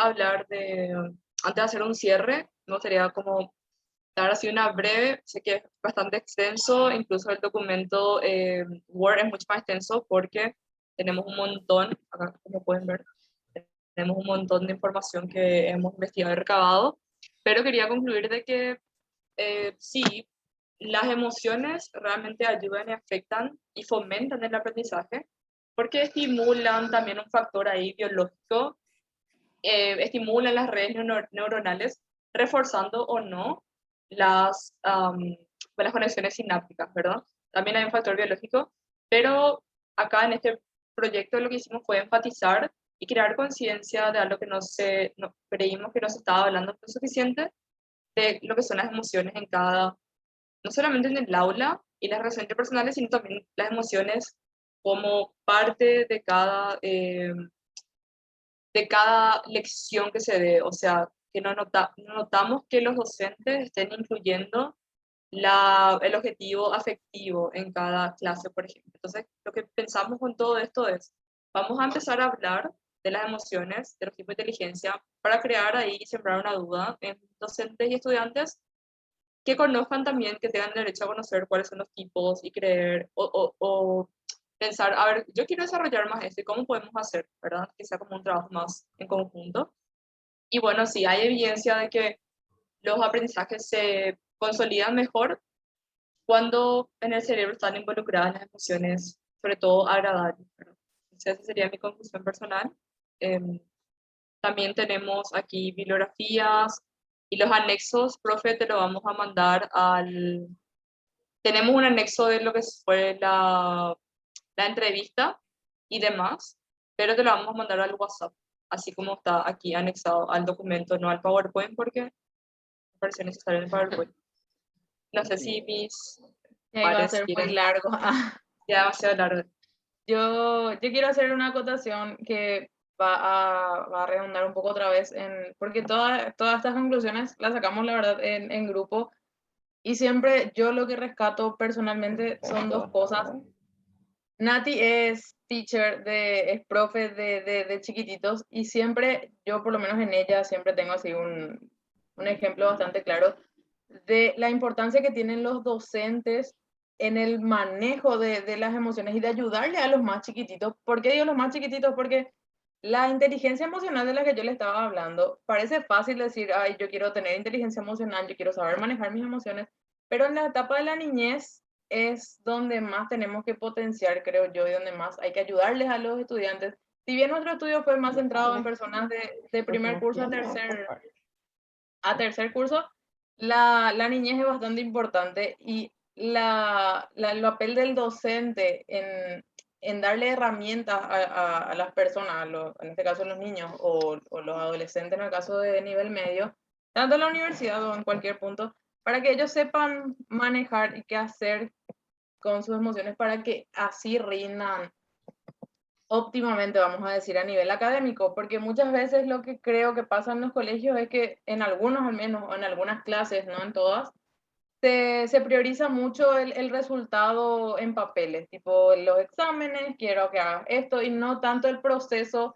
antes de hacer un cierre, me gustaría como dar así una breve, sé que es bastante extenso, incluso el documento Word es mucho más extenso porque tenemos un montón, acá como pueden ver, tenemos un montón de información que hemos investigado y recabado, pero quería concluir de que sí, las emociones realmente ayudan y afectan y fomentan el aprendizaje, porque estimulan también un factor ahí biológico, estimulan las redes neuronales, reforzando o no las conexiones sinápticas, ¿verdad? También hay un factor biológico, pero acá en este proyecto lo que hicimos fue enfatizar y crear conciencia de algo que no creímos que no se estaba hablando lo suficiente, de lo que son las emociones en cada no solamente en el aula y las relaciones interpersonales, sino también las emociones como parte de cada lección que se dé. O sea, que no notamos que los docentes estén incluyendo el objetivo afectivo en cada clase, por ejemplo. Entonces, lo que pensamos con todo esto es, vamos a empezar a hablar de las emociones, de los tipos de inteligencia, para crear ahí y sembrar una duda en docentes y estudiantes que conozcan también, que tengan derecho a conocer cuáles son los tipos y creer o pensar, a ver, yo quiero desarrollar más esto y cómo podemos hacer, ¿verdad? Que sea como un trabajo más en conjunto. Y bueno, sí, hay evidencia de que los aprendizajes se consolidan mejor cuando en el cerebro están involucradas las emociones, sobre todo agradables, ¿verdad? Entonces, esa sería mi conclusión personal. Em, También tenemos aquí bibliografías y los anexos, profe, te lo vamos a mandar al... Tenemos un anexo de lo que fue la entrevista y demás, pero te lo vamos a mandar al WhatsApp, así como está aquí anexado al documento, no al PowerPoint, porque me pareció necesario el PowerPoint. No sé si mis Ya iba a pares ser muy quieren, largo. ya demasiado largo. Yo quiero hacer una acotación que va a redundar un poco otra vez, porque todas estas conclusiones las sacamos, la verdad, en grupo. Y siempre yo lo que rescato personalmente son dos cosas. Nati es teacher, es profe de chiquititos, y siempre, yo por lo menos en ella, siempre tengo así un ejemplo bastante claro de la importancia que tienen los docentes en el manejo de las emociones y de ayudarle a los más chiquititos. ¿Por qué digo los más chiquititos? Porque la inteligencia emocional de la que yo le estaba hablando, parece fácil decir, ay, yo quiero tener inteligencia emocional, yo quiero saber manejar mis emociones, pero en la etapa de la niñez es donde más tenemos que potenciar, creo yo, y donde más hay que ayudarles a los estudiantes. Si bien nuestro estudio fue más centrado en personas de primer curso a tercer curso, la niñez es bastante importante y el papel del docente en darle herramientas a las personas, en este caso los niños o los adolescentes en el caso de nivel medio, tanto en la universidad o en cualquier punto, para que ellos sepan manejar y qué hacer con sus emociones para que así rindan óptimamente, vamos a decir, a nivel académico, porque muchas veces lo que creo que pasa en los colegios es que en algunos al menos, o en algunas clases, no en todas, se prioriza mucho el resultado en papeles, tipo los exámenes, quiero que hagas esto, y no tanto el proceso,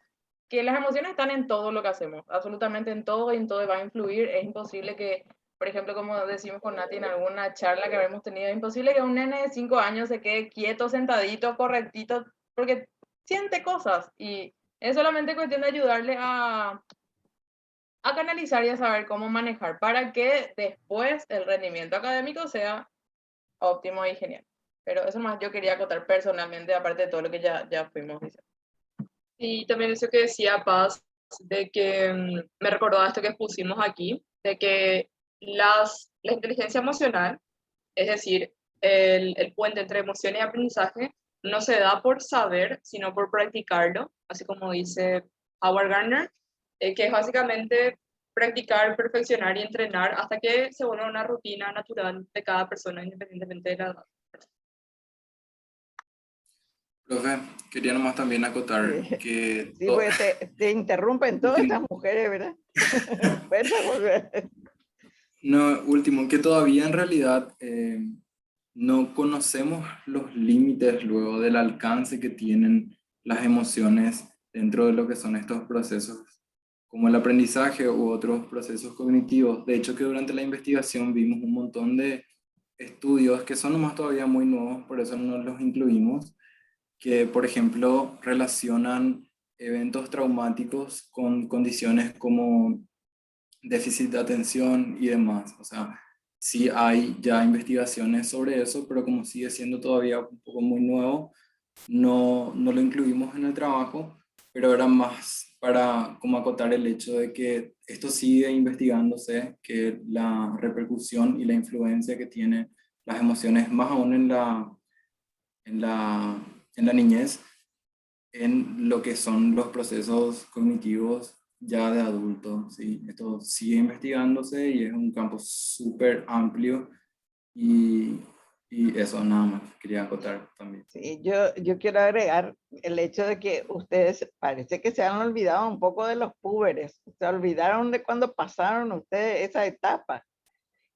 que las emociones están en todo lo que hacemos, absolutamente en todo, y en todo va a influir. Es imposible que, por ejemplo, como decimos con Nati en alguna charla que habremos tenido, es imposible que un nene de 5 años se quede quieto, sentadito, correctito, porque siente cosas, y es solamente cuestión de ayudarle a canalizar y a saber cómo manejar para que después el rendimiento académico sea óptimo y genial. Pero eso más yo quería acotar personalmente, aparte de todo lo que ya fuimos diciendo. Y también eso que decía Paz, de que me recordó esto que pusimos aquí, de que la inteligencia emocional, es decir, el puente entre emociones y aprendizaje, no se da por saber, sino por practicarlo, así como dice Howard Gardner, que es básicamente practicar, perfeccionar y entrenar hasta que se vuelva una rutina natural de cada persona, independientemente de la edad. Profe, quería nomás también acotar Sí. que... Sí, porque te interrumpen todas estas mujeres, ¿verdad? Puedes volver. No, último, que todavía en realidad no conocemos los límites luego del alcance que tienen las emociones dentro de lo que son estos procesos, como el aprendizaje u otros procesos cognitivos. De hecho, que durante la investigación vimos un montón de estudios que son nomás todavía muy nuevos, por eso no los incluimos, que por ejemplo relacionan eventos traumáticos con condiciones como déficit de atención y demás. O sea, sí hay ya investigaciones sobre eso, pero como sigue siendo todavía un poco muy nuevo, no lo incluimos en el trabajo, pero era más para como acotar el hecho de que esto sigue investigándose, que la repercusión y la influencia que tienen las emociones, más aún en la niñez, en lo que son los procesos cognitivos ya de adultos, ¿sí? Esto sigue investigándose y es un campo súper amplio y eso nada más, quería acotar también. Sí, yo quiero agregar el hecho de que ustedes parece que se han olvidado un poco de los púberes, se olvidaron de cuando pasaron ustedes esa etapa,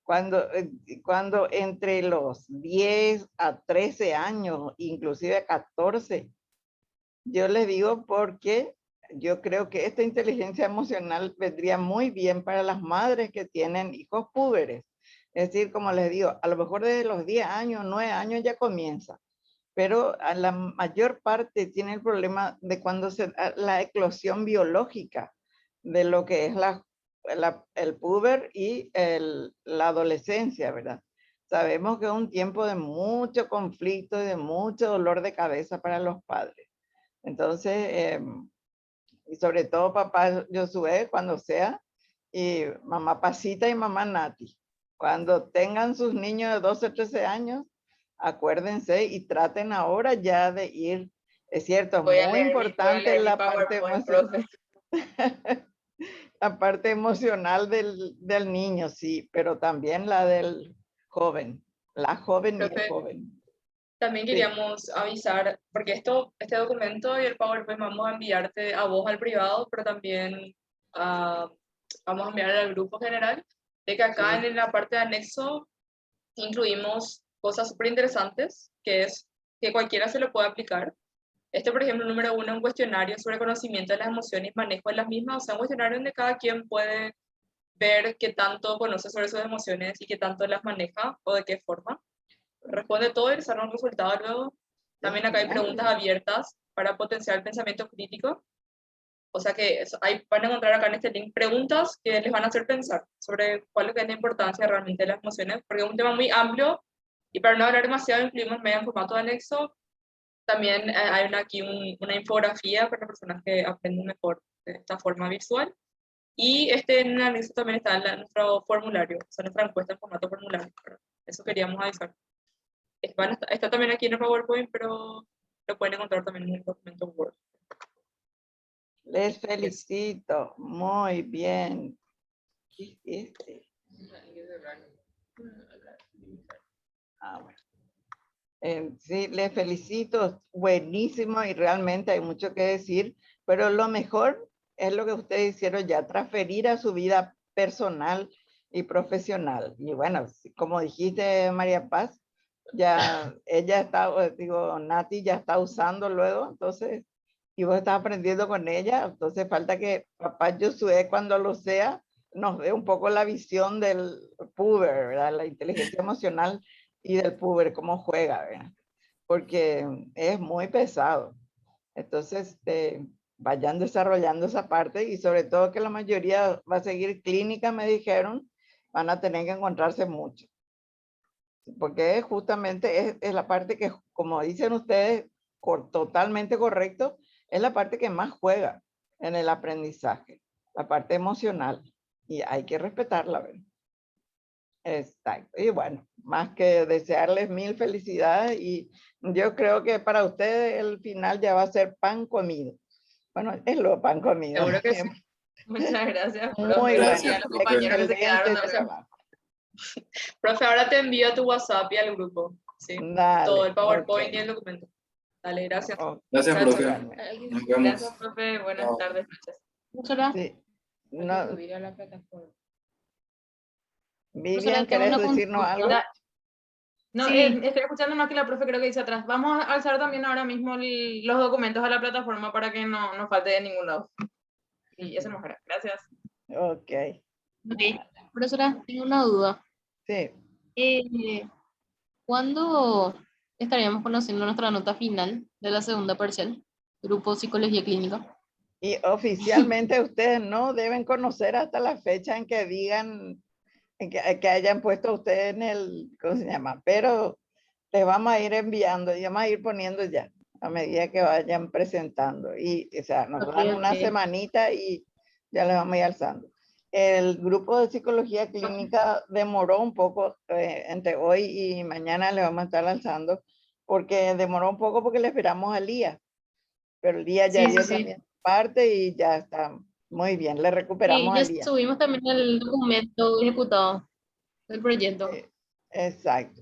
cuando entre los 10 a 13 años, inclusive 14, yo les digo porque yo creo que esta inteligencia emocional vendría muy bien para las madres que tienen hijos púberes. Es decir, como les digo, a lo mejor desde los 10 años, 9 años ya comienza, pero a la mayor parte tiene el problema de cuando se da la eclosión biológica de lo que es el puber y la adolescencia, ¿verdad? Sabemos que es un tiempo de mucho conflicto y de mucho dolor de cabeza para los padres. Entonces, y sobre todo papá Josué, cuando sea, y mamá Pasita y mamá Nati, cuando tengan sus niños de 12 o 13 años, acuérdense y traten ahora ya de ir. Es cierto, Voy a muy leer mi importante la parte PowerPoint, emocional, profe. la parte emocional del niño, sí, pero también la del joven, la joven y el Profe, joven. también Sí. queríamos avisar, porque este documento y el PowerPoint vamos a enviarte a vos al privado, pero también vamos a enviar al grupo general, de que acá Sí. en la parte de anexo incluimos cosas súper interesantes, que es que cualquiera se lo puede aplicar. Este, por ejemplo, número 1, un cuestionario sobre conocimiento de las emociones y manejo de las mismas, o sea, un cuestionario donde cada quien puede ver qué tanto conoce sobre sus emociones y qué tanto las maneja o de qué forma. Responde todo y les dará un resultado luego. También acá hay preguntas abiertas para potenciar el pensamiento crítico. O sea que ahí van a encontrar acá en este link preguntas que les van a hacer pensar sobre cuál es la importancia realmente de las emociones, porque es un tema muy amplio y para no hablar demasiado incluimos medio en formato de anexo. También hay aquí una infografía para personas que aprenden mejor de esta forma visual. Y en el anexo también está nuestro formulario, o sea, nuestra encuesta en formato formulario. Eso queríamos avisar. Está también aquí en el PowerPoint, pero lo pueden encontrar también en el documento Word. Les felicito, muy bien. ¿Qué es este? Bueno. Sí, les felicito, buenísimo y realmente hay mucho que decir, pero lo mejor es lo que ustedes hicieron ya, transferir a su vida personal y profesional. Y bueno, como dijiste, María Paz, ya ella está, digo, Nati ya está usando luego, entonces, y vos estás aprendiendo con ella, entonces falta que papá Josué cuando lo sea, nos dé un poco la visión del puber, ¿verdad? La inteligencia emocional y del puber, cómo juega, ¿verdad? Porque es muy pesado. Entonces, vayan desarrollando esa parte y sobre todo que la mayoría va a seguir clínica, me dijeron, van a tener que encontrarse mucho. Porque justamente es la parte que, como dicen ustedes, totalmente correcto, es la parte que más juega en el aprendizaje, la parte emocional. Y hay que respetarla, ¿verdad? Exacto. Y bueno, más que desearles mil felicidades y yo creo que para ustedes el final ya va a ser pan comido. Bueno, es lo pan comido. Seguro que sí. Muchas gracias, Muy profe. Gracias, Y a bueno, los compañeros que se quedaron. excelente trabajo. Profe, ahora te envío a tu WhatsApp y al grupo. ¿Sí? Todo el Dale, PowerPoint y ok. el documento. Dale, gracias. Gracias, Chao, profe. chao. Nos vemos. Gracias, profe. Buenas Chao. tardes, noches. Sí. No, Subir a la plataforma. Vivian, ¿querés decirnos algo? No, Sí. estoy escuchando más que la profe creo que dice atrás. Vamos a alzar también ahora mismo los documentos a la plataforma para que no nos falte de ningún lado. Y eso mejora. Gracias. Ok. Ok, profesora, tengo una duda. Sí. ¿Cuándo estaríamos conociendo nuestra nota final de la segunda parcial? Grupo Psicología Clínica. Y oficialmente ustedes no deben conocer hasta la fecha en que digan, que hayan puesto ustedes en el, ¿cómo se llama? Pero les vamos a ir enviando y vamos a ir poniendo ya a medida que vayan presentando. Y, o sea, nos Ok, dan una ok. semanita y ya les vamos a ir alzando. El grupo de psicología clínica demoró un poco, entre hoy y mañana le vamos a estar alzando, porque demoró un poco porque le esperamos a Lía, pero Lía ya Sí, dio sí, sí. también parte y ya está muy bien, le Sí, recuperamos a ya Lía. subimos también el documento ejecutado del proyecto. Exacto.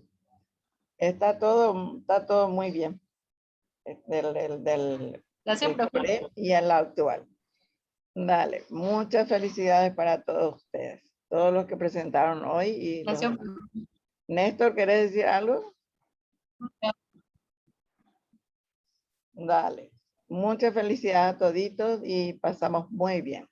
Está todo muy bien. Gracias, del profe. pre y el actual. Dale, muchas felicidades para todos ustedes, todos los que presentaron hoy. Y Gracias. Néstor, ¿querés decir algo? Dale, muchas felicidades a toditos y pasamos muy bien.